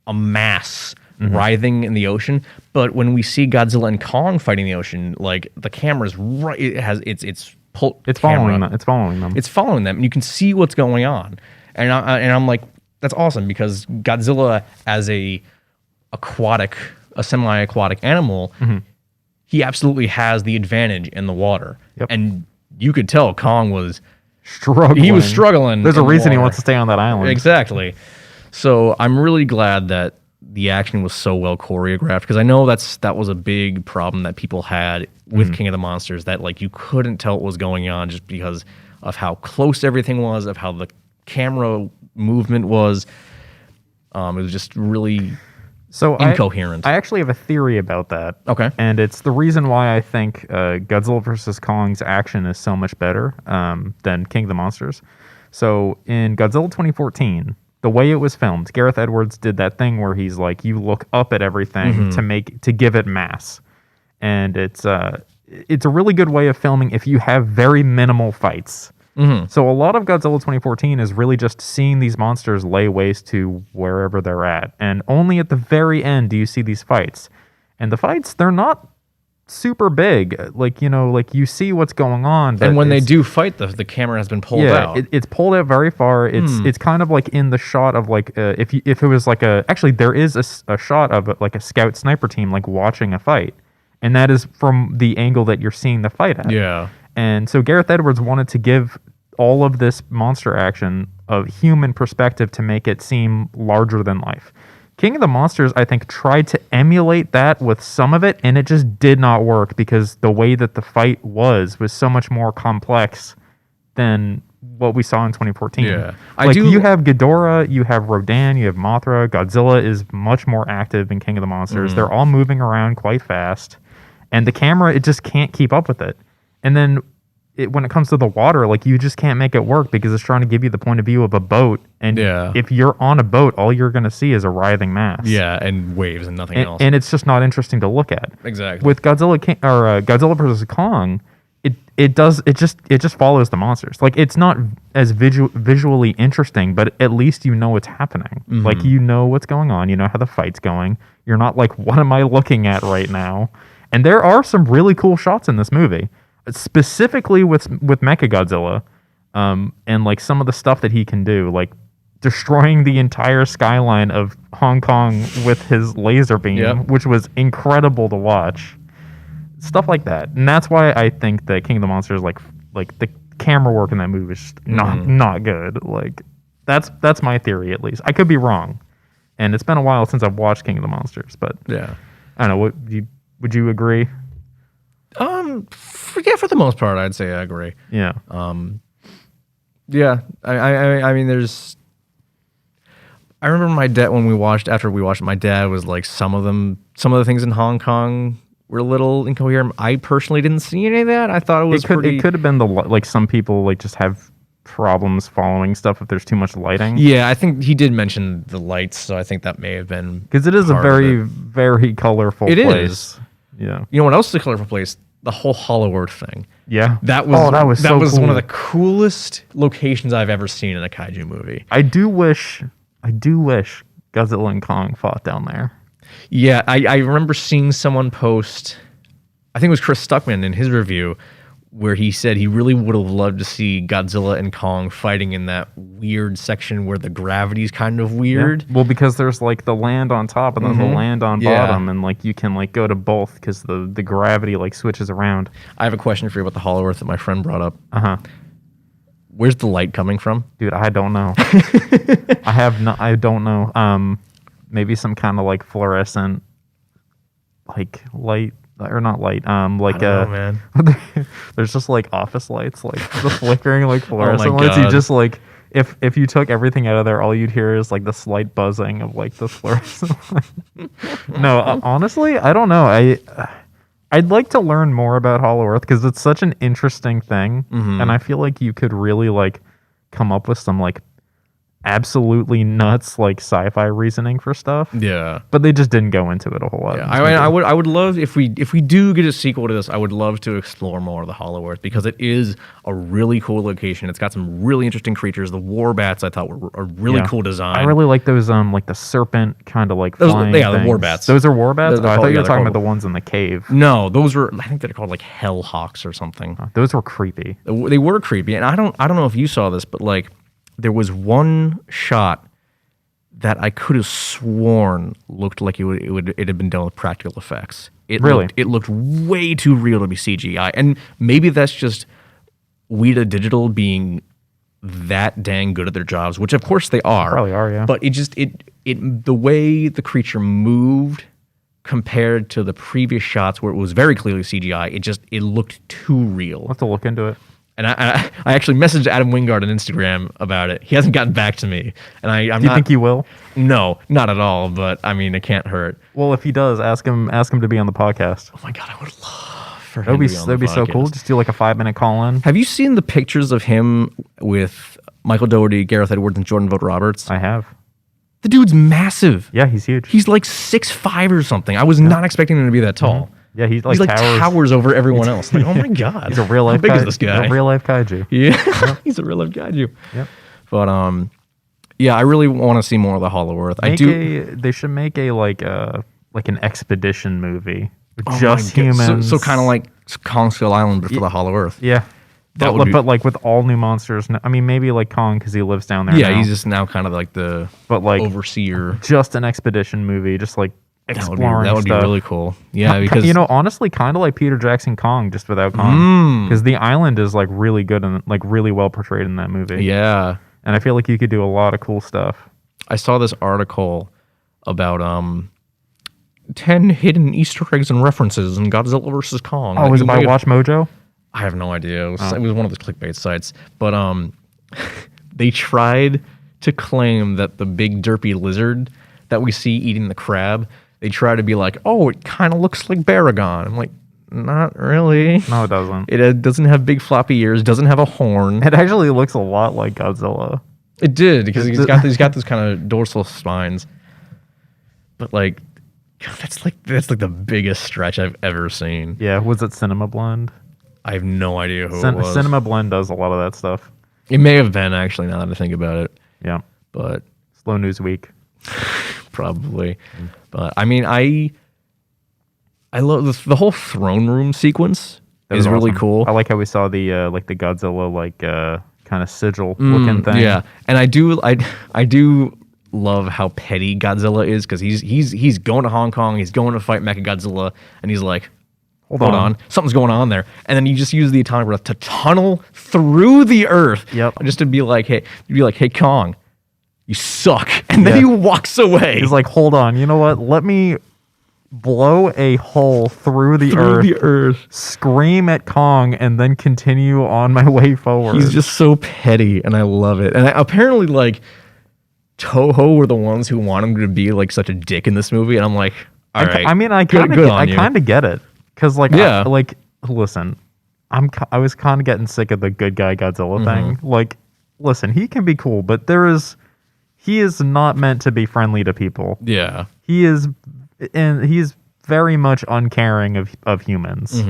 a mass writhing in the ocean. But when we see Godzilla and Kong fighting in the ocean, like the camera's right. It's following them. It's following them. It's following them, and you can see what's going on. And I'm like, that's awesome because Godzilla as a semi-aquatic animal. He absolutely has the advantage in the water. Yep. And you could tell Kong was struggling. He was struggling. There's a reason he wants to stay on that island. Exactly. So I'm really glad that the action was so well choreographed because I know that was a big problem that people had with King of the Monsters, that like you couldn't tell what was going on just because of how close everything was, of how the camera movement was. It was just really... So incoherent. I actually have a theory about that. Okay. And it's the reason why I think Godzilla vs. Kong's action is so much better than King of the Monsters. So in Godzilla 2014, the way it was filmed, Gareth Edwards did that thing where he's like, you look up at everything to give it mass. And it's a really good way of filming if you have very minimal fights. So a lot of Godzilla 2014 is really just seeing these monsters lay waste to wherever they're at. And only at the very end do you see these fights. And the fights, they're not super big. Like, you see what's going on. And when they do fight, the camera has been pulled out. It's pulled out very far. It's kind of like in the shot of like, if it was like actually there is a shot of like a scout sniper team like watching a fight. And that is from the angle that you're seeing the fight at. Yeah. And so Gareth Edwards wanted to give all of this monster action a human perspective to make it seem larger than life. King of the Monsters, I think, tried to emulate that with some of it, and it just did not work because the way that the fight was so much more complex than what we saw in 2014. Yeah. You have Ghidorah, you have Rodan, you have Mothra. Godzilla is much more active in King of the Monsters. They're all moving around quite fast, and the camera, it just can't keep up with it. And then when it comes to the water, like, you just can't make it work because it's trying to give you the point of view of a boat. And if you're on a boat, all you're going to see is a writhing mass. Yeah, and waves and nothing else. And it's just not interesting to look at. Exactly. With Godzilla versus Kong, it just follows the monsters. Like, it's not as visually interesting, but at least you know what's happening. Like, you know what's going on. You know how the fight's going. You're not like, what am I looking at right now? And there are some really cool shots in this movie. Specifically with Mechagodzilla, and like some of the stuff that he can do, like destroying the entire skyline of Hong Kong with his laser beam, which was incredible to watch. Stuff like that, and that's why I think that King of the Monsters, like the camera work in that movie, is just not good. Like that's my theory, at least. I could be wrong, and it's been a while since I've watched King of the Monsters, but I don't know. Would you agree? For the most part, I'd say I agree. Yeah. Yeah. I mean, I remember my dad after we watched it, my dad was like, some of the things in Hong Kong were a little incoherent. I personally didn't see any of that. I thought it could have been like some people like just have problems following stuff if there's too much lighting. Yeah, I think he did mention the lights, so I think that may have been, because it is a very, very colorful place. It is. Yeah. You know what else is a colorful place? The whole Hollow Earth thing. Yeah. That was so cool. One of the coolest locations I've ever seen in a kaiju movie. I do wish Godzilla and Kong fought down there. Yeah, I remember seeing someone post, I think it was Chris Stuckman in his review, where he said he really would have loved to see Godzilla and Kong fighting in that weird section where the gravity's kind of weird. Yeah. Well, because there's like the land on top and then the land on bottom, and like you can like go to both because the gravity like switches around. I have a question for you about the Hollow Earth that my friend brought up. Where's the light coming from? Dude, I don't know. I don't know. Maybe some kind of like fluorescent like light. Or not light, like I don't know, man. There's just like office lights, like the flickering like fluorescent lights. You just like, if you took everything out of there, all you'd hear is like the slight buzzing of like the fluorescent light. No, honestly, I don't know. I'd like to learn more about Hollow Earth because it's such an interesting thing, and I feel like you could really like come up with some like absolutely nuts like sci-fi reasoning for stuff. Yeah, but they just didn't go into it a whole lot. Yeah, I would love if we do get a sequel to this, I would love to explore more of the Hollow Earth because it is a really cool location. It's got some really interesting creatures. The war bats I thought were a really cool design. I really like those like the serpent kind of like flying things. The war bats. Those are war bats. I thought you were talking about the ones in the cave. No, those were, I think they're called like hell hawks or something. Those were creepy. They were creepy, and I don't know if you saw this, but like there was one shot that I could have sworn looked like it had been done with practical effects. It looked way too real to be CGI, and maybe that's just Weta Digital being that dang good at their jobs, which of course they are. Probably are, yeah. But the way the creature moved compared to the previous shots where it was very clearly CGI, it looked too real. I'll have to look into it. And I actually messaged Adam Wingard on Instagram about it. He hasn't gotten back to me. And Do you think he will? No, not at all. But I mean, it can't hurt. Well, if he does, ask him to be on the podcast. Oh my god, I would love for him to be on the podcast. That'd be so cool. Just do like a 5-minute call in. Have you seen the pictures of him with Michael Dougherty, Gareth Edwards, and Jordan Vogt Roberts? I have. The dude's massive. Yeah, he's huge. He's like 6'5" or something. I was not expecting him to be that tall. Yeah, he's like towers over everyone else. Like, oh my god, he's a real life. How big is this guy? A real life kaiju. Yeah, he's a real life kaiju. Yep. But yeah, I really want to see more of the Hollow Earth. They should make a like an expedition movie with just humans. So kind of like Kong Skull Island, but for the Hollow Earth. Yeah. But like with all new monsters. I mean, maybe like Kong because he lives down there. Yeah, he's just now kind of like the overseer. Just an expedition movie, just like. That would be really cool. Yeah, because honestly, kind of like Peter Jackson Kong, just without Kong, because the island is like really good and like really well portrayed in that movie. Yeah, and I feel like you could do a lot of cool stuff. I saw this article about 10 hidden Easter eggs and references in Godzilla vs. Kong. Oh, was it by Watch Mojo? I have no idea. It was one of the clickbait sites, but they tried to claim that the big derpy lizard that we see eating the crab, they try to be like, oh, it kind of looks like Baragon. I'm like, not really. No, it doesn't. It doesn't have big floppy ears, doesn't have a horn. It actually looks a lot like Godzilla. It did, because he's got those kind of dorsal spines. But like, God, that's like the biggest stretch I've ever seen. Yeah, was it Cinema Blend? I have no idea who it was. Cinema Blend does a lot of that stuff. It may have been, actually, now that I think about it. Yeah. But Slow News Week. Probably. But I mean, I love the whole throne room sequence is really cool. I like how we saw the Godzilla kind of sigil looking thing. Yeah, and I do love how petty Godzilla is, because he's going to Hong Kong, he's going to fight Mechagodzilla, and he's like, hold on, something's going on there, and then you just use the atomic breath to tunnel through the earth, just to be like, hey Kong, you suck, and then he walks away. He's like, hold on, you know what? Let me blow a hole through the earth, scream at Kong, and then continue on my way forward. He's just so petty, and I love it. And apparently, like, Toho were the ones who want him to be like such a dick in this movie, and I'm like, all right. I mean, I kind of get it, because listen, I was kind of getting sick of the good guy Godzilla thing. Like, listen, he can be cool, but he is not meant to be friendly to people. Yeah, he's very much uncaring of humans.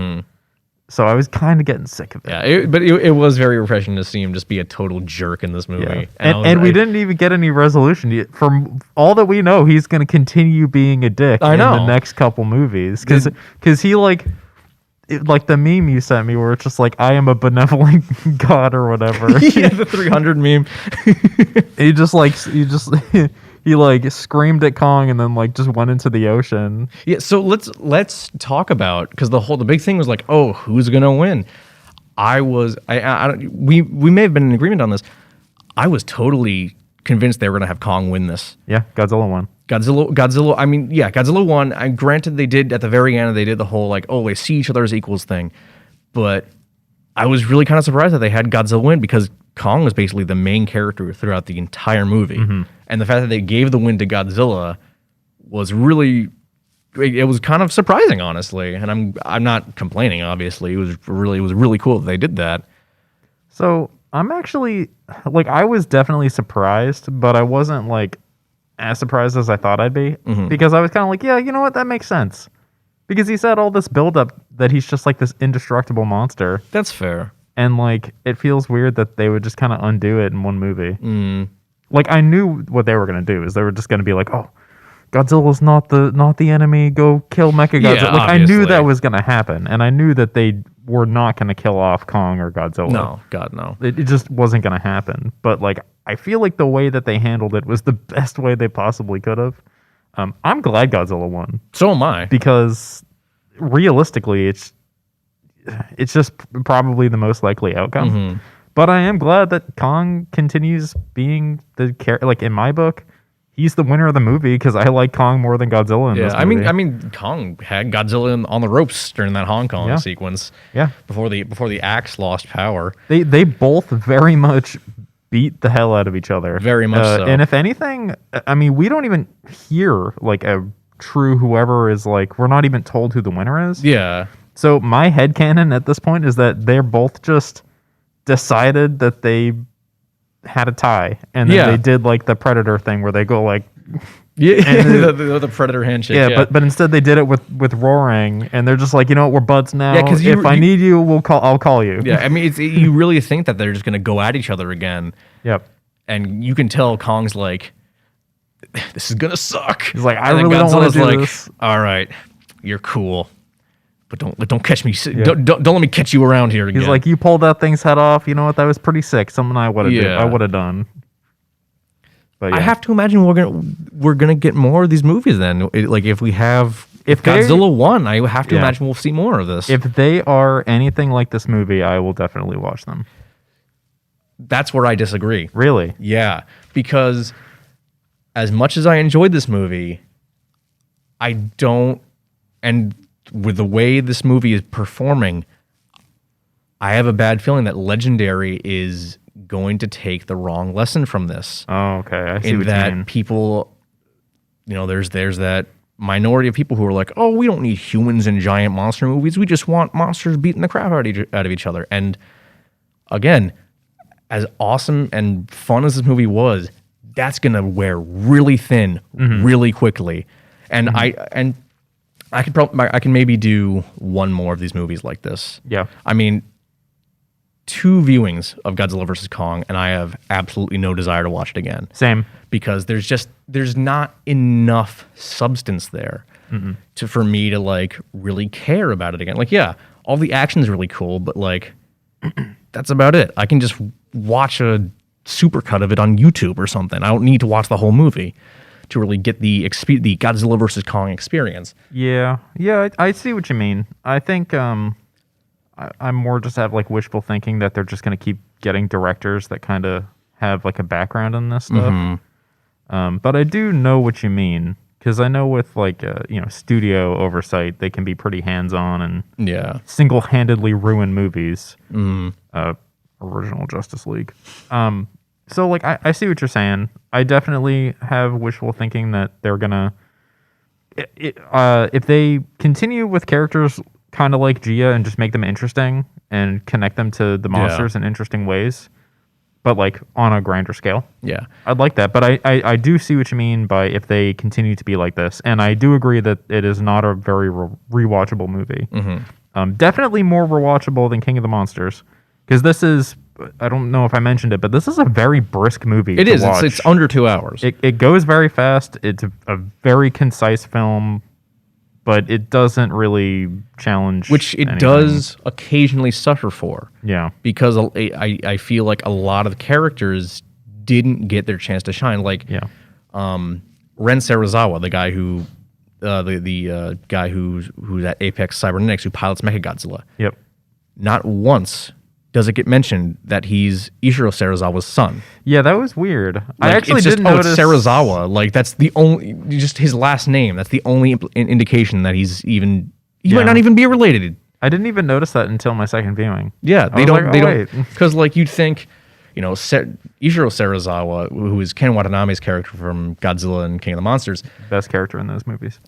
So I was kind of getting sick of it. Yeah, but it was very refreshing to see him just be a total jerk in this movie. Yeah. And we didn't even get any resolution. From all that we know, he's going to continue being a dick in the next couple movies. Because he like the meme you sent me where it's just like, I am a benevolent god or whatever. Yeah, the 300 meme. He like screamed at Kong and then like just went into the ocean. Yeah, so let's talk about, because the big thing was like, oh, who's gonna win? We may have been in agreement on this. I was totally convinced they were gonna have Kong win this. Yeah, Godzilla won. Godzilla. I mean, yeah, Godzilla won. And granted, they did at the very end. They did the whole like, oh, they see each other as equals thing, but I was really kind of surprised that they had Godzilla win, because Kong was basically the main character throughout the entire movie. And the fact that they gave the win to Godzilla was really, it was kind of surprising, honestly. And I'm not complaining, obviously. It was really cool that they did that. So I'm actually, like, I was definitely surprised, but I wasn't like as surprised as I thought I'd be, because I was kind of like, yeah, you know what, that makes sense. Because he said all this buildup that he's just like this indestructible monster. That's fair. And like, it feels weird that they would just kind of undo it in one movie. Like, I knew what they were going to do, is they were just going to be like, oh, Godzilla's not the enemy, go kill Mechagodzilla. Yeah, like, obviously. I knew that was going to happen, and I knew that they were not going to kill off Kong or Godzilla. No, God, no. It just wasn't going to happen. But like, I feel like the way that they handled it was the best way they possibly could have. I'm glad Godzilla won. So am I. Because realistically, it's just probably the most likely outcome. But I am glad that Kong continues being the character. Like, in my book, he's the winner of the movie, because I like Kong more than Godzilla in this movie. I mean, Kong had Godzilla on the ropes during that Hong Kong sequence. Yeah. Before the axe lost power. They both very much beat the hell out of each other. Very much so. And if anything, I mean, we don't even hear like a true whoever is like, we're not even told who the winner is. Yeah. So my headcanon at this point is that they're both just decided that they had a tie, and then they did like the Predator thing where they go like, the Predator handshake. Yeah, but instead they did it with roaring, and they're just like, you know what, we're buds now. Yeah, because if I need you, I'll call you. Yeah, I mean, you really think that they're just gonna go at each other again. Yep. And you can tell Kong's like, this is gonna suck. He's like, I really don't want to do this. All right, you're cool, but don't catch me. Yeah. Don't let me catch you around here again. He's like, you pulled that thing's head off. You know what? That was pretty sick. Something I would have done. But I have to imagine we're gonna get more of these movies then. Like if Godzilla won, I have to imagine we'll see more of this. If they are anything like this movie, I will definitely watch them. That's where I disagree. Really? Yeah, because as much as I enjoyed this movie, I don't, and with the way this movie is performing, I have a bad feeling that Legendary is going to take the wrong lesson from this. Oh, okay. I see in what that you mean. people, there's that minority of people who are like, oh, we don't need humans in giant monster movies. We just want monsters beating the crap out of each other. And again, as awesome and fun as this movie was, that's gonna wear really thin really quickly. And I can maybe do one more of these movies like this. Yeah. I mean, 2 viewings of Godzilla vs. Kong, and I have absolutely no desire to watch it again. Same. Because there's not enough substance there for me to like really care about it again. Like, yeah, all the action's really cool, but like that's about it. I can just watch a supercut of it on YouTube or something. I don't need to watch the whole movie to really get the Godzilla vs. Kong experience. Yeah, I see what you mean. I think I'm more just have like wishful thinking that they're just going to keep getting directors that kind of have like a background in this stuff. But I do know what you mean, because I know with like studio oversight, they can be pretty hands-on and single-handedly ruin movies. Original Justice League. So like I see what you're saying. I definitely have wishful thinking that they're gonna if they continue with characters kind of like Gia and just make them interesting and connect them to the monsters in interesting ways, but like on a grander scale. Yeah, I'd like that. But I do see what you mean by if they continue to be like this, and I do agree that it is not a very rewatchable movie. Definitely more rewatchable than King of the Monsters, because this is. I don't know if I mentioned it, but this is a very brisk movie. It is. It's under 2 hours. It goes very fast. It's a very concise film, but it doesn't really challenge. Which it does occasionally suffer for. Yeah. Because I feel like a lot of the characters didn't get their chance to shine. Like Ren Serizawa, the guy who the guy who's at Apex Cybernetics, who pilots Mechagodzilla. Yep. Not once does it get mentioned that he's Ishiro Serizawa's son. Yeah, that was weird. Like, I actually didn't notice. It's Serizawa. Like, that's the only, just his last name. That's the only indication that he's even, he might not even be related. I didn't even notice that until my second viewing. Yeah, they don't, because like you'd think, Ishiro Serizawa, who is Ken Watanabe's character from Godzilla and King of the Monsters. Best character in those movies.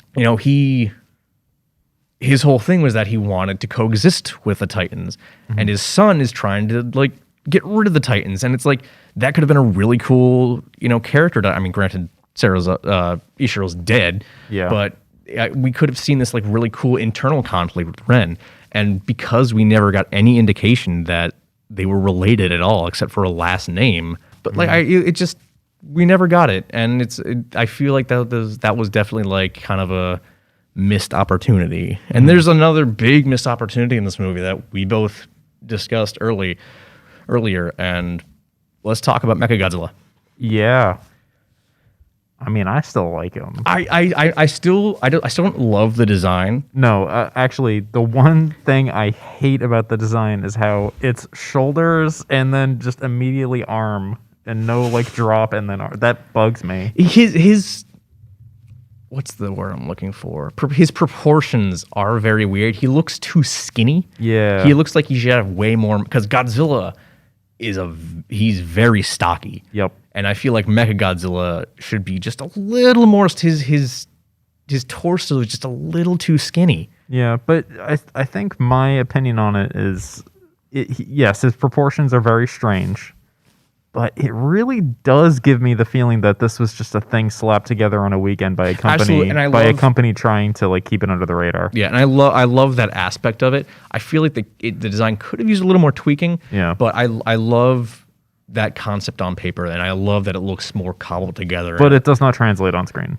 His whole thing was that he wanted to coexist with the Titans, and his son is trying to like get rid of the Titans, and it's like that could have been a really cool, character. I mean, granted, Ishiro's dead, but we could have seen this like really cool internal conflict with Ren, and because we never got any indication that they were related at all, except for a last name, but like we never got it, and I feel like that was definitely like kind of a missed opportunity. And there's another big missed opportunity in this movie that we both discussed earlier, and let's talk about Mechagodzilla. Yeah. I mean, I still like him. I still don't love the design. No, actually, the one thing I hate about the design is how it's shoulders and then just immediately arm and no like drop and then arm. That bugs me. His what's the word I'm looking for? His proportions are very weird. He looks too skinny. Yeah. He looks like he should have way more, because Godzilla he's very stocky. Yep. And I feel like Mechagodzilla should be just a little more, his torso is just a little too skinny. Yeah, but I think my opinion on it is, yes, his proportions are very strange. But it really does give me the feeling that this was just a thing slapped together on a weekend by a company, a company trying to like keep it under the radar. Yeah, and I love that aspect of it. I feel like the design could have used a little more tweaking. Yeah, but I love that concept on paper, and I love that it looks more cobbled together. But it does not translate on screen.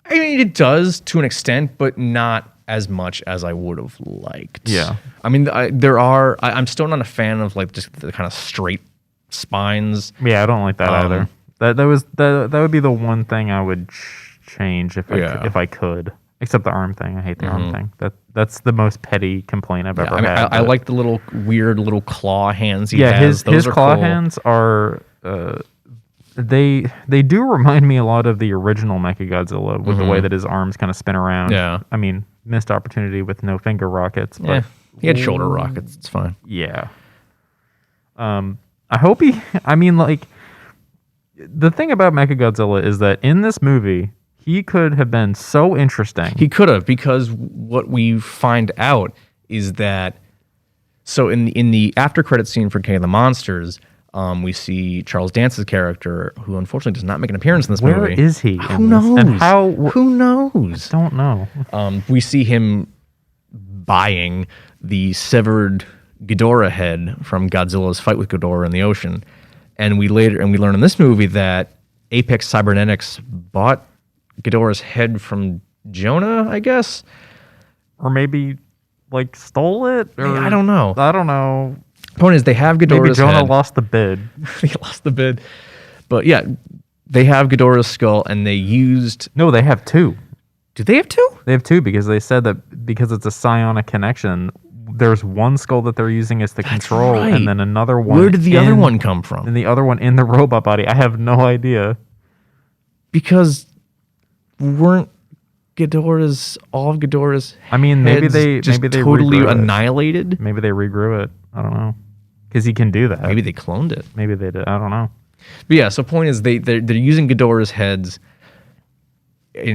I mean, it does to an extent, but not as much as I would have liked. Yeah, I mean, I'm still not a fan of like just the kind of straight spines. Yeah, I don't like that either. That would be the one thing I would change if I could. Except the arm thing. I hate the arm thing. That's the most petty complaint I've ever had. I like the little weird little claw hands he has. His claw hands are they do remind me a lot of the original Mechagodzilla with the way that his arms kind of spin around. Yeah. I mean, missed opportunity with no finger rockets, but he had shoulder rockets. It's fine. Yeah. I hope he. I mean, like, the thing about Mechagodzilla is that in this movie, he could have been so interesting. He could have, because what we find out is that, so in the after credit scene for King of the Monsters, we see Charles Dance's character, who unfortunately does not make an appearance in this movie. Where is he? Who knows? And how? Who knows? I don't know. We see him buying the severed Ghidorah head from Godzilla's fight with Ghidorah in the ocean, and we learn in this movie that Apex Cybernetics bought Ghidorah's head from Jonah, I guess, or maybe like stole it. Or, I don't know. I don't know. Point is, they have Ghidorah's maybe Jonah head. lost the bid. He lost the bid, but yeah, they have Ghidorah's skull, and they used. No, they have two. Do they have two? They have two because they said that because it's a psionic connection. There's one skull that they're using as the control, right. and then another one. Where did the other one come from? And the other one in the robot body. I have no idea. Because weren't all of Ghidorah's I mean, maybe they totally regrew annihilated. Maybe they regrew it. I don't know. Because he can do that. Maybe they cloned it. Maybe they did. I don't know. But yeah, so point is they're using Ghidorah's heads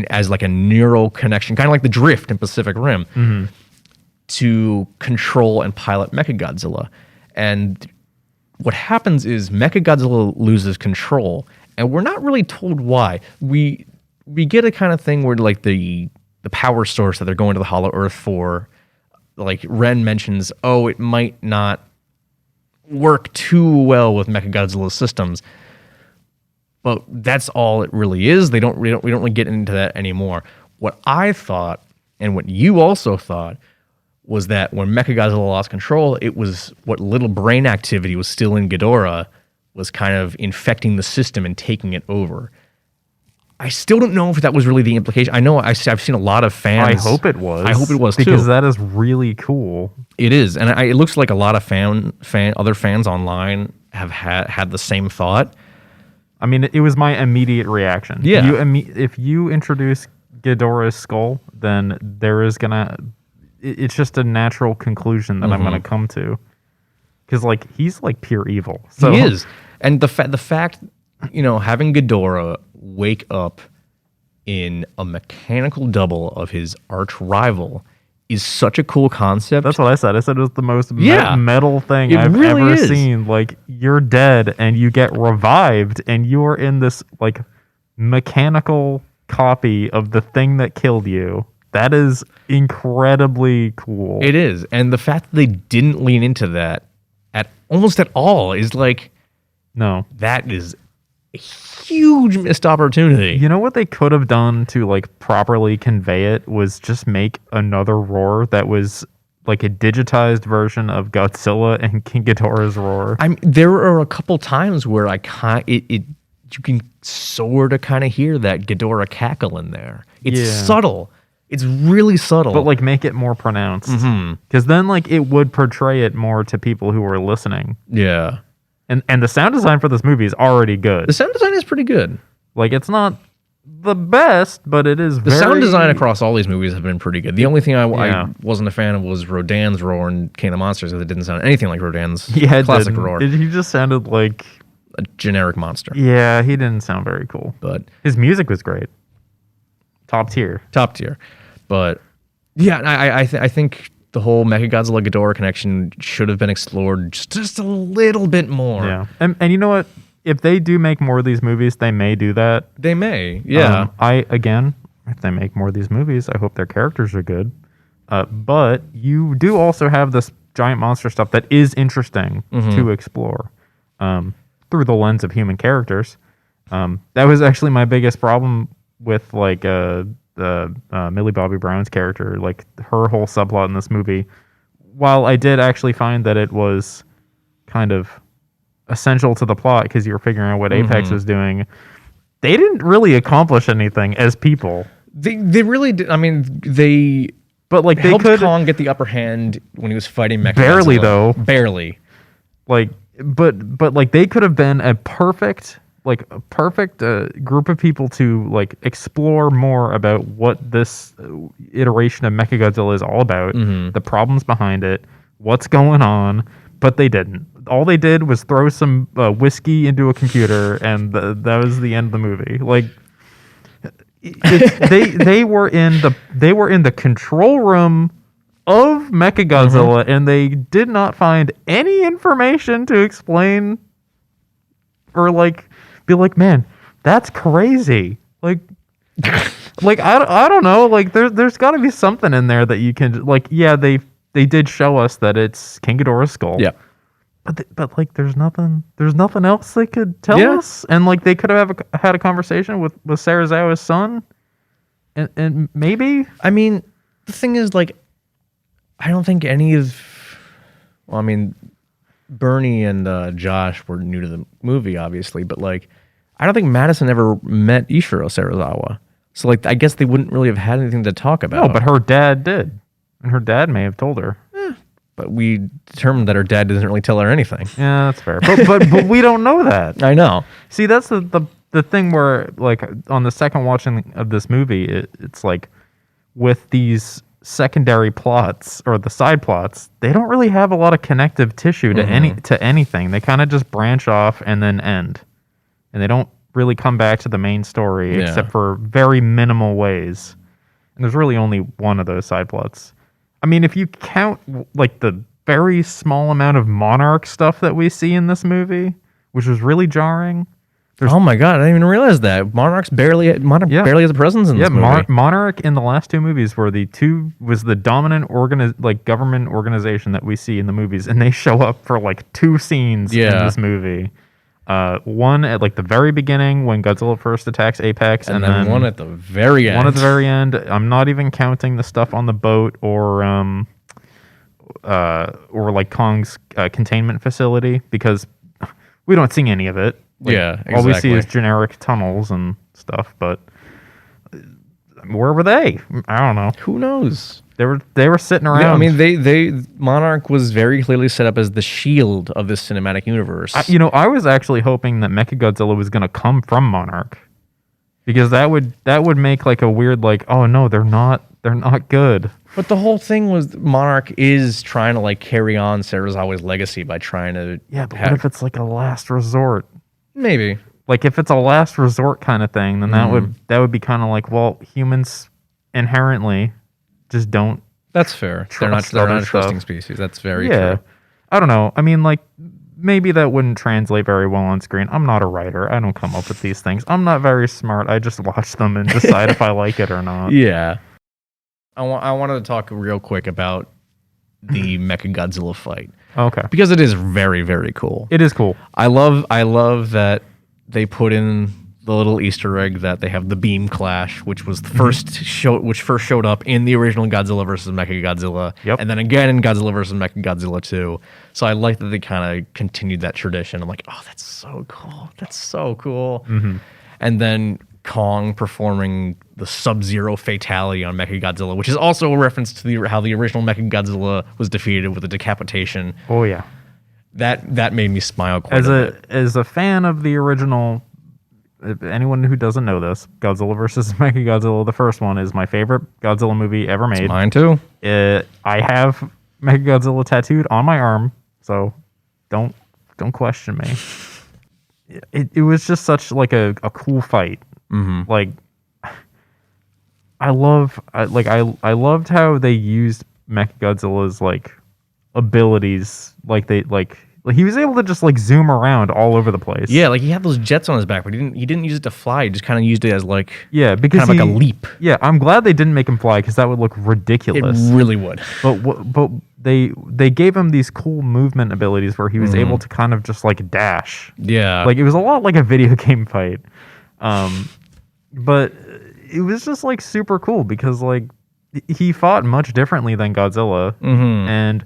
as like a neural connection, kind of like the drift in Pacific Rim, to control and pilot Mechagodzilla. And what happens is Mechagodzilla loses control, and we're not really told why. We get a kind of thing where like the power source that they're going to the Hollow Earth for, like Ren mentions, it might not work too well with Mechagodzilla's systems. But that's all it really is. We don't really get into that anymore. What I thought, and what you also thought, was that when Mechagodzilla lost control, it was what little brain activity was still in Ghidorah was kind of infecting the system and taking it over. I still don't know if that was really the implication. I know I've seen a lot of fans. I hope it was. I hope it was too. Because that is really cool. It is, and it looks like a lot of other fans online have had the same thought. I mean, it was my immediate reaction. Yeah. If you introduce Ghidorah's skull, then there is gonna. It's just a natural conclusion that I'm gonna come to, because like he's like pure evil. So he is, and the fact, having Ghidorah wake up in a mechanical double of his arch rival is such a cool concept. That's what I said. I said it was the most metal thing I've really ever seen. Like, you're dead and you get revived and you're in this like mechanical copy of the thing that killed you. That is incredibly cool. It is. And the fact that they didn't lean into that almost at all is like, no, that is a huge missed opportunity. You know what they could have done to like properly convey it was just make another roar that was like a digitized version of Godzilla and King Ghidorah's roar. There are a couple times where you can sort of kind of hear that Ghidorah cackle in there. It's subtle. It's really subtle. But like make it more pronounced. Because then like it would portray it more to people who are listening. Yeah. And the sound design for this movie is already good. The sound design is pretty good. Like, it's not the best, but it is the sound design across all these movies have been pretty good. The only thing I wasn't a fan of was Rodan's roar in King of the Monsters, because it didn't sound anything like Rodan's classic roar. He just sounded like a generic monster. Yeah, he didn't sound very cool. But his music was great. Top tier. But yeah, I think the whole Mechagodzilla Ghidorah connection should have been explored just a little bit more. Yeah. And you know what? If they do make more of these movies, they may do that. They may. Yeah. If they make more of these movies, I hope their characters are good. But you do also have this giant monster stuff that is interesting to explore through the lens of human characters. That was actually my biggest problem with like Millie Bobby Brown's character, like her whole subplot in this movie. While I did actually find that it was kind of essential to the plot because you were figuring out what Apex was doing, they didn't really accomplish anything as people. They really did. I mean, but like they helped could Kong get the upper hand when he was fighting Mechagodzilla. Barely though. Barely. Like, but like they could have been a perfect group of people to like explore more about what this iteration of Mechagodzilla is all about, the problems behind it, what's going on, but they didn't. All they did was throw some whiskey into a computer, and that was the end of the movie. Like, they were in the control room of Mechagodzilla, and they did not find any information to explain or like be like, man, that's crazy. Like I don't know. Like there's got to be something in there that you can like. Yeah, they did show us that it's King Ghidorah's skull. Yeah. But like there's nothing else they could tell us, and like they could have had a conversation with Serizawa's son, and maybe. I mean, the thing is, like, I don't think any of, well, I mean, Bernie and Josh were new to the movie, obviously, but like, I don't think Madison ever met Ishiro Serizawa, so like, I guess they wouldn't really have had anything to talk about. No, but her dad did, and her dad may have told her. But we determined that her dad doesn't really tell her anything. Yeah, that's fair. But we don't know that. I know. See, that's the thing where, like, on the second watching of this movie, it's like with these secondary plots or the side plots, they don't really have a lot of connective tissue to anything. They kind of just branch off and then end, and they don't really come back to the main story except for very minimal ways. And there's really only one of those side plots. I mean, if you count like the very small amount of Monarch stuff that we see in this movie, which was really jarring. Oh my god, I didn't even realize that. Monarch barely has a presence in this movie. Monarch in the last two movies was the dominant government organization that we see in the movies, and they show up for like 2 scenes in this movie. One at like the very beginning when Godzilla first attacks Apex, and then one at the very end. One at the very end. I'm not even counting the stuff on the boat or like Kong's containment facility, because we don't see any of it. Like, exactly. All we see is generic tunnels and stuff. But where were they? I don't know. Who knows? They were sitting around. Yeah, I mean, they Monarch was very clearly set up as the shield of this cinematic universe. I was actually hoping that Mechagodzilla was going to come from Monarch, because that would make like a weird like, oh no, they're not good. But the whole thing was Monarch is trying to like carry on Serizawa's legacy by trying to. Yeah, but what if it's like a last resort? Maybe. Like if it's a last resort kind of thing, then that would be kind of like, well, humans inherently just don't. That's fair. They're not a trusting species. That's very true. I don't know. I mean, like, maybe that wouldn't translate very well on screen. I'm not a writer. I don't come up with these things. I'm not very smart. I just watch them and decide if I like it or not. Yeah. I wanted to talk real quick about the Mechagodzilla fight. Okay. Because it is very, very cool. It is cool. I love that they put in the little Easter egg that they have the beam clash, which was the first showed up in the original Godzilla vs. Mechagodzilla, and then again in Godzilla vs. Mechagodzilla 2. So I like that they kind of continued that tradition. I'm like, oh, that's so cool. That's so cool. And then Kong performing the Sub-Zero fatality on Mechagodzilla, which is also a reference to how the original Mechagodzilla was defeated with a decapitation. Oh yeah, that made me smile quite a bit. As a fan of the original. Anyone who doesn't know this, Godzilla vs. Mechagodzilla, the first one, is my favorite Godzilla movie ever made. It's mine too. I have Mechagodzilla tattooed on my arm, so don't question me. It was just such like a cool fight. Like I loved how they used Mechagodzilla's like abilities, like he was able to just like zoom around all over the place. Yeah, like he had those jets on his back, but he didn't use it to fly. He just kind of used it as like because kind of like a leap. Yeah, I'm glad they didn't make him fly, because that would look ridiculous. It really would. But they gave him these cool movement abilities where he was able to kind of just like dash. Yeah, like it was a lot like a video game fight. But it was just like super cool because like he fought much differently than Godzilla, and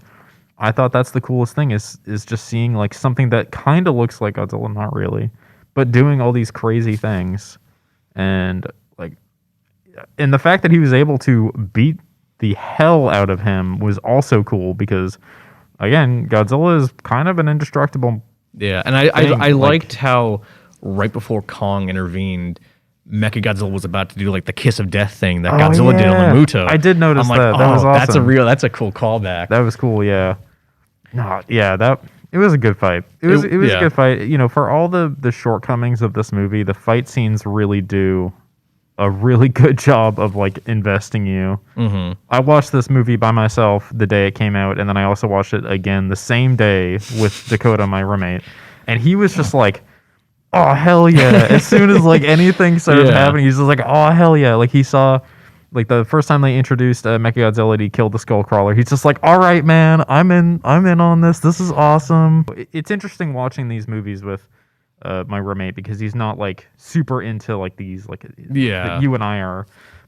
I thought that's the coolest thing is just seeing like something that kind of looks like Godzilla, not really, but doing all these crazy things, and the fact that he was able to beat the hell out of him was also cool, because again, Godzilla is kind of an indestructible. Yeah, and I liked how right before Kong intervened, Mechagodzilla was about to do like the kiss of death thing that Godzilla did on the Muto. I did notice that. That was awesome. That's a cool callback. That was cool, yeah. No, yeah, it was a good fight. It was a good fight. You know, for all the shortcomings of this movie, the fight scenes really do a really good job of like investing you. Mm-hmm. I watched this movie by myself the day it came out, and then I also watched it again the same day with Dakota, my roommate, and he was just like, "Oh hell yeah!" As soon as like anything started happening, he's just like, "Oh hell yeah!" Like he saw, like the first time they introduced Mechagodzilla, he killed the Skullcrawler. He's just like, "All right, man, I'm in on this. This is awesome." It's interesting watching these movies with my roommate because he's not like super into like these like you and I are,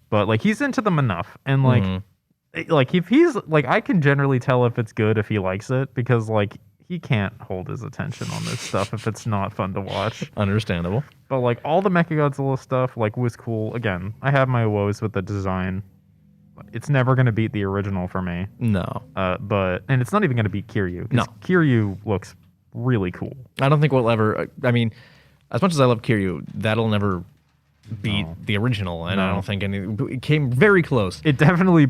but like he's into them enough, and like if he's like, I can generally tell if it's good if he likes it, because like he can't hold his attention on this stuff if it's not fun to watch. Understandable. But like all the Mechagodzilla stuff like was cool. Again, I have my woes with the design. It's never going to beat the original for me. No. And it's not even going to beat Kiryu. No. Kiryu looks really cool. I don't think we'll ever. I mean, as much as I love Kiryu, that'll never beat the original, and I don't think it came very close. It definitely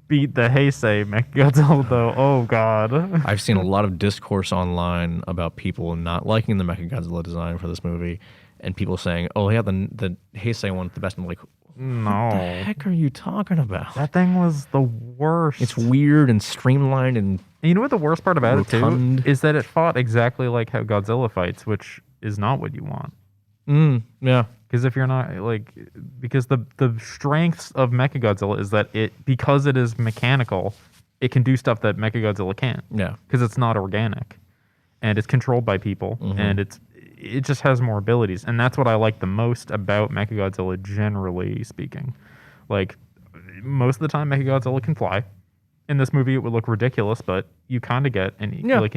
beat the Heisei Mechagodzilla, though. Oh god. I've seen a lot of discourse online about people not liking the Mechagodzilla design for this movie, and people saying, "Oh yeah, the Heisei one's the best." I'm like, no. What the heck are you talking about? That thing was the worst. It's weird and streamlined, and you know what the worst part about rotund. it too is that it fought exactly like how Godzilla fights, which is not what you want. Yeah. Because if you're not like, because the strengths of Mechagodzilla is that because it is mechanical, it can do stuff that Mechagodzilla can't. Yeah. Because it's not organic, and it's controlled by people, and it just has more abilities, and that's what I like the most about Mechagodzilla, generally speaking. Like most of the time, Mechagodzilla can fly. In this movie, it would look ridiculous, but you kind of get an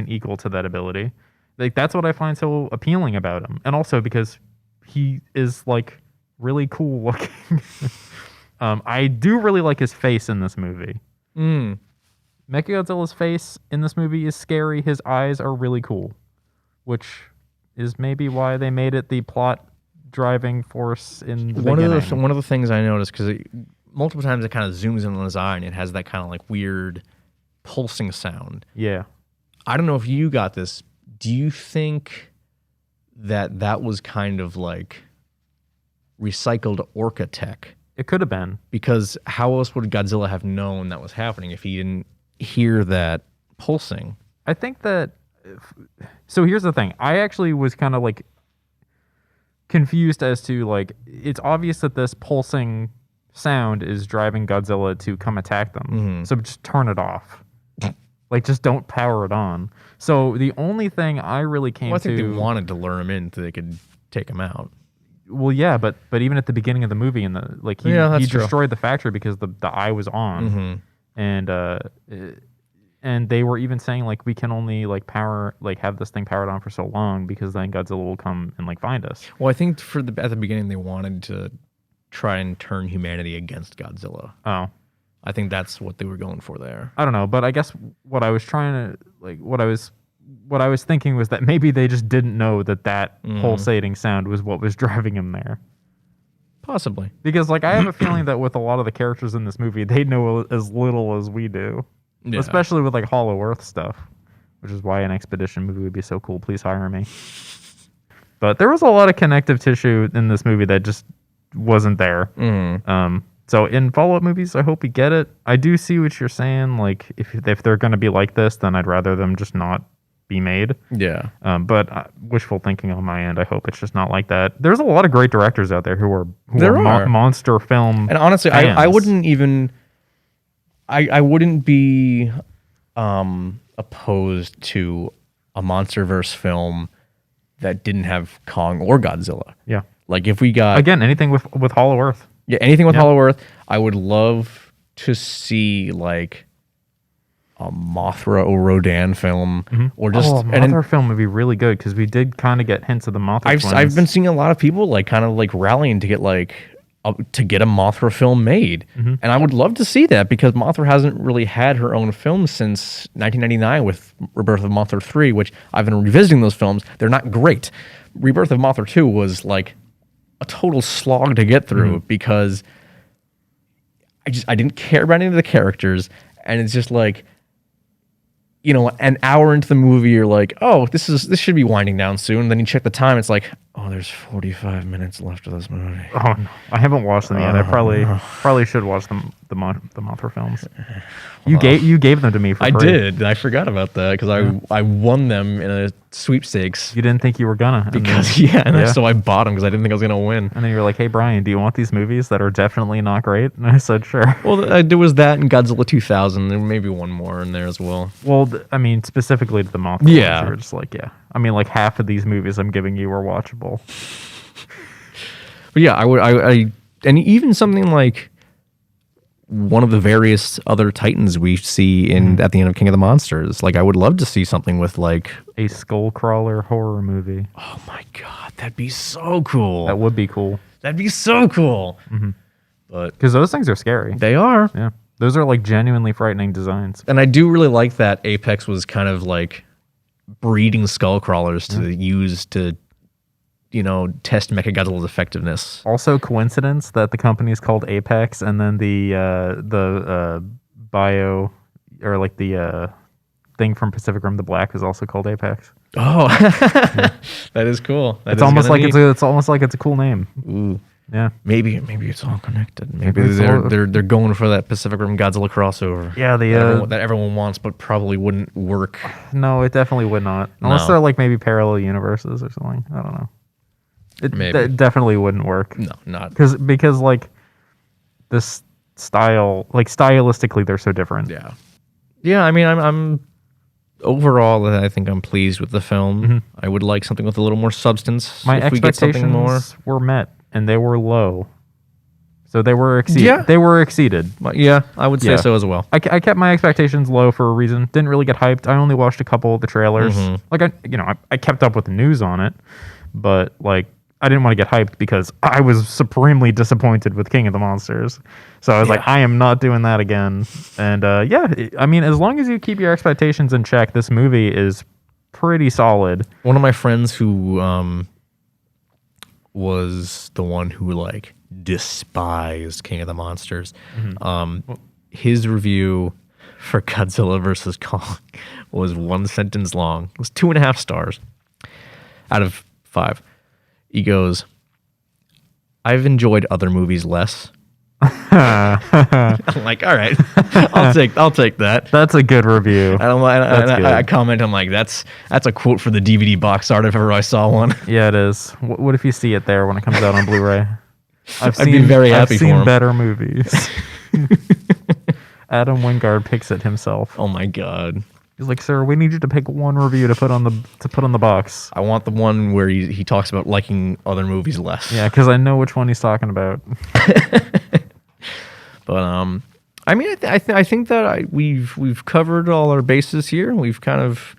equal to that ability. Like that's what I find so appealing about him, and also because he is like really cool looking. I do really like his face in this movie. Mechagodzilla's face in this movie is scary. His eyes are really cool, which is maybe why they made it the plot driving force in the beginning. One of the things I noticed, because multiple times it kind of zooms in on his eye and it has that kind of like weird pulsing sound. Yeah. I don't know if you got this. Do you think that was kind of like recycled Orca tech? It could have been. Because how else would Godzilla have known that was happening if he didn't hear that pulsing? I think that... So here's the thing. I actually was kind of like confused as to like, it's obvious that this pulsing sound is driving Godzilla to come attack them. So just turn it off. Like, just don't power it on. So the only thing I really came to... I think they wanted to lure him in so they could take him out. Well, yeah, but even at the beginning of the movie, he destroyed the factory because the eye was on, and they were even saying like, we can only like have this thing powered on for so long because then Godzilla will come and like find us. Well, I think at the beginning they wanted to try and turn humanity against Godzilla. Oh, I think that's what they were going for there. I don't know, but I guess what I was trying to like, what I was thinking was that maybe they just didn't know that pulsating sound was what was driving him there. Possibly. Because like I have a feeling that with a lot of the characters in this movie, they know as little as we do. Yeah. Especially with like Hollow Earth stuff, which is why an Expedition movie would be so cool. Please hire me. But there was a lot of connective tissue in this movie that just wasn't there. So in follow-up movies, I hope we get it. I do see what you're saying. Like if they're going to be like this, then I'd rather them just not be made. Yeah. But wishful thinking on my end. I hope it's just not like that. There's a lot of great directors out there who are monster film. And honestly, I wouldn't even. I wouldn't be opposed to a Monsterverse film that didn't have Kong or Godzilla. Yeah. Like if we got again anything with Hollow Earth. Yeah, anything with Hollow Earth. I would love to see like a Mothra or Rodan film, or just a Mothra film would be really good because we did kind of get hints of the Mothra. I've been seeing a lot of people like kind of like rallying to get like to get a Mothra film made, and I would love to see that because Mothra hasn't really had her own film since 1999 with Rebirth of Mothra 3, which I've been revisiting those films. They're not great. Rebirth of Mothra 2 was like a total slog to get through because I didn't care about any of the characters, and it's just like an hour into the movie, you're like, oh, this should be winding down soon. Then you check the time, it's like, oh, there's 45 minutes left of this movie. Oh no, I haven't watched them yet. I probably should watch the Mothra films. You gave them to me for free. I did. I forgot about that because I won them in a sweepstakes. You didn't think you were gonna so I bought them because I didn't think I was gonna win. And then you were like, hey Brian, do you want these movies that are definitely not great? And I said sure. Well, there was that and Godzilla 2000. There may be one more in there as well. Well, I mean, specifically to the Mothra. Yeah. You were just like, yeah. I mean, like half of these movies I'm giving you are watchable. But yeah, I and even something like one of the various other Titans we see at the end of King of the Monsters. Like, I would love to see something with like a Skullcrawler horror movie. Oh my god, that'd be so cool. That would be cool. That'd be so cool. Mm-hmm. But because those things are scary. They are. Yeah, those are like genuinely frightening designs. And I do really like that Apex was kind of like breeding Skullcrawlers to use to, test Mechagodzilla's effectiveness. Also, coincidence that the company is called Apex, and then the bio or like the thing from Pacific Rim: The Black is also called Apex. Oh, that is cool. It's almost like it's a cool name. Ooh. Yeah, maybe it's all connected. Maybe they're going for that Pacific Rim Godzilla crossover. Yeah, that everyone wants, but probably wouldn't work. No, it definitely would not, unless they're like maybe parallel universes or something. I don't know. It definitely wouldn't work. No, not because like this style, like stylistically, they're so different. Yeah. I mean, I'm overall, I think I'm pleased with the film. Mm-hmm. I would like something with a little more substance. My expectations were met. And they were low, so they were exceeded. Yeah. They were exceeded. Yeah, I would say so as well. I kept my expectations low for a reason. Didn't really get hyped. I only watched a couple of the trailers. Mm-hmm. Like I kept up with the news on it, but like I didn't want to get hyped because I was supremely disappointed with King of the Monsters. So I was like, I am not doing that again. And I mean, as long as you keep your expectations in check, this movie is pretty solid. One of my friends who was the one who like despised King of the Monsters. Mm-hmm. His review for Godzilla vs. Kong was 1 sentence long. It was 2.5 stars out of 5. He goes, "I've enjoyed other movies less." I'm like, all right, I'll take that. That's a good review. I comment, I'm like, that's a quote for the DVD box art if ever I saw one. Yeah, it is. What if you see it there when it comes out on Blu-ray? I'd be very happy for him. I've seen better movies. Adam Wingard picks it himself. Oh my god. He's like, "Sir, we need you to pick one review to put on the box." I want the one where he talks about liking other movies less. Yeah, because I know which one he's talking about. But I mean, I think that we've covered all our bases here. We've kind of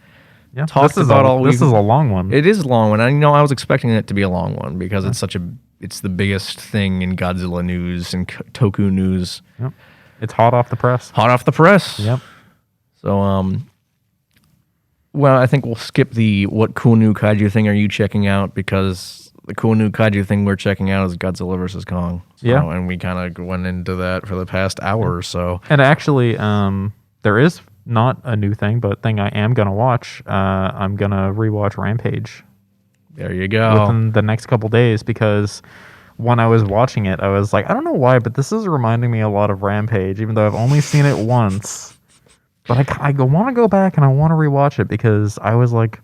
talked about all. This is a long one. It is a long one. I was expecting it to be a long one because it's the biggest thing in Godzilla news and Toku news. Yep. It's hot off the press. Hot off the press. Yep. So well, I think we'll skip the what cool new kaiju thing are you checking out, because the cool new kaiju thing we're checking out is Godzilla vs. Kong. So, yeah. And we kind of went into that for the past hour or so. And actually, there is not a new thing, but thing I am going to watch. I'm going to rewatch Rampage. There you go. Within the next couple days, because when I was watching it, I was like, I don't know why, but this is reminding me a lot of Rampage, even though I've only seen it once. But I want to go back and I want to rewatch it because I was like,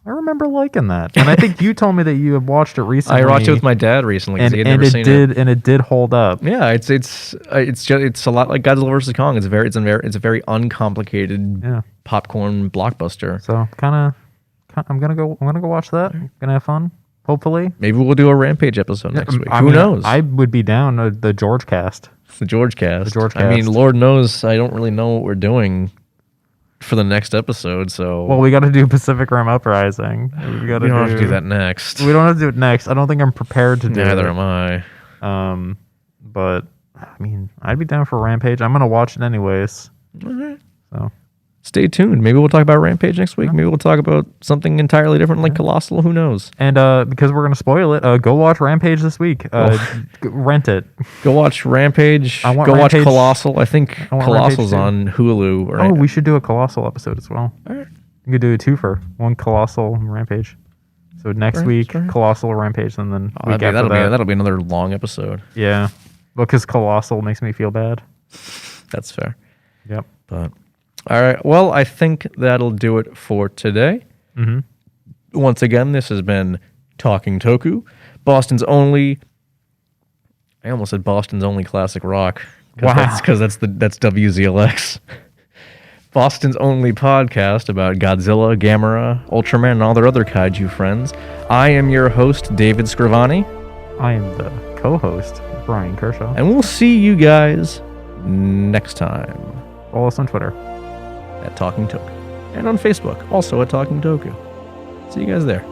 I remember liking that. And I think you told me that you had watched it recently. I watched it with my dad recently. And it did hold up. Yeah, it's a lot like Godzilla vs. Kong. It's a very uncomplicated popcorn blockbuster. So I'm gonna go watch that. Gonna have fun. Hopefully, maybe we'll do a Rampage episode next week. Who knows? I would be down the George cast. The George cast. I mean, Lord knows I don't really know what we're doing for the next episode. So we got to do Pacific Rim Uprising. We don't have to do that next. We don't have to do it next. I don't think I'm prepared to do it. Neither am I. But I mean, I'd be down for Rampage. I'm gonna watch it anyways. Okay. So stay tuned. Maybe we'll talk about Rampage next week. Maybe we'll talk about something entirely different like Colossal. Who knows? And because we're going to spoil it, go watch Rampage this week. Rent it. Go watch Rampage. Go watch Colossal. I think Colossal's on Hulu. Right? Oh, we should do a Colossal episode as well. All right. You could do a twofer. One Colossal and Rampage. So next week, Colossal Rampage, and then week after that'll be another long episode. Yeah. Because Colossal makes me feel bad. That's fair. Yep. But all right. Well, I think that'll do it for today. Mm-hmm. Once again, this has been Talking Toku, Boston's only. I almost said Boston's only classic rock. Wow. Because that's WZLX. Boston's only podcast about Godzilla, Gamera, Ultraman, and all their other kaiju friends. I am your host, David Scrivani. I am the co-host, Brian Kershaw. And we'll see you guys next time. Follow us on Twitter at Talking Toku. And on Facebook, also at Talking Toku. See you guys there.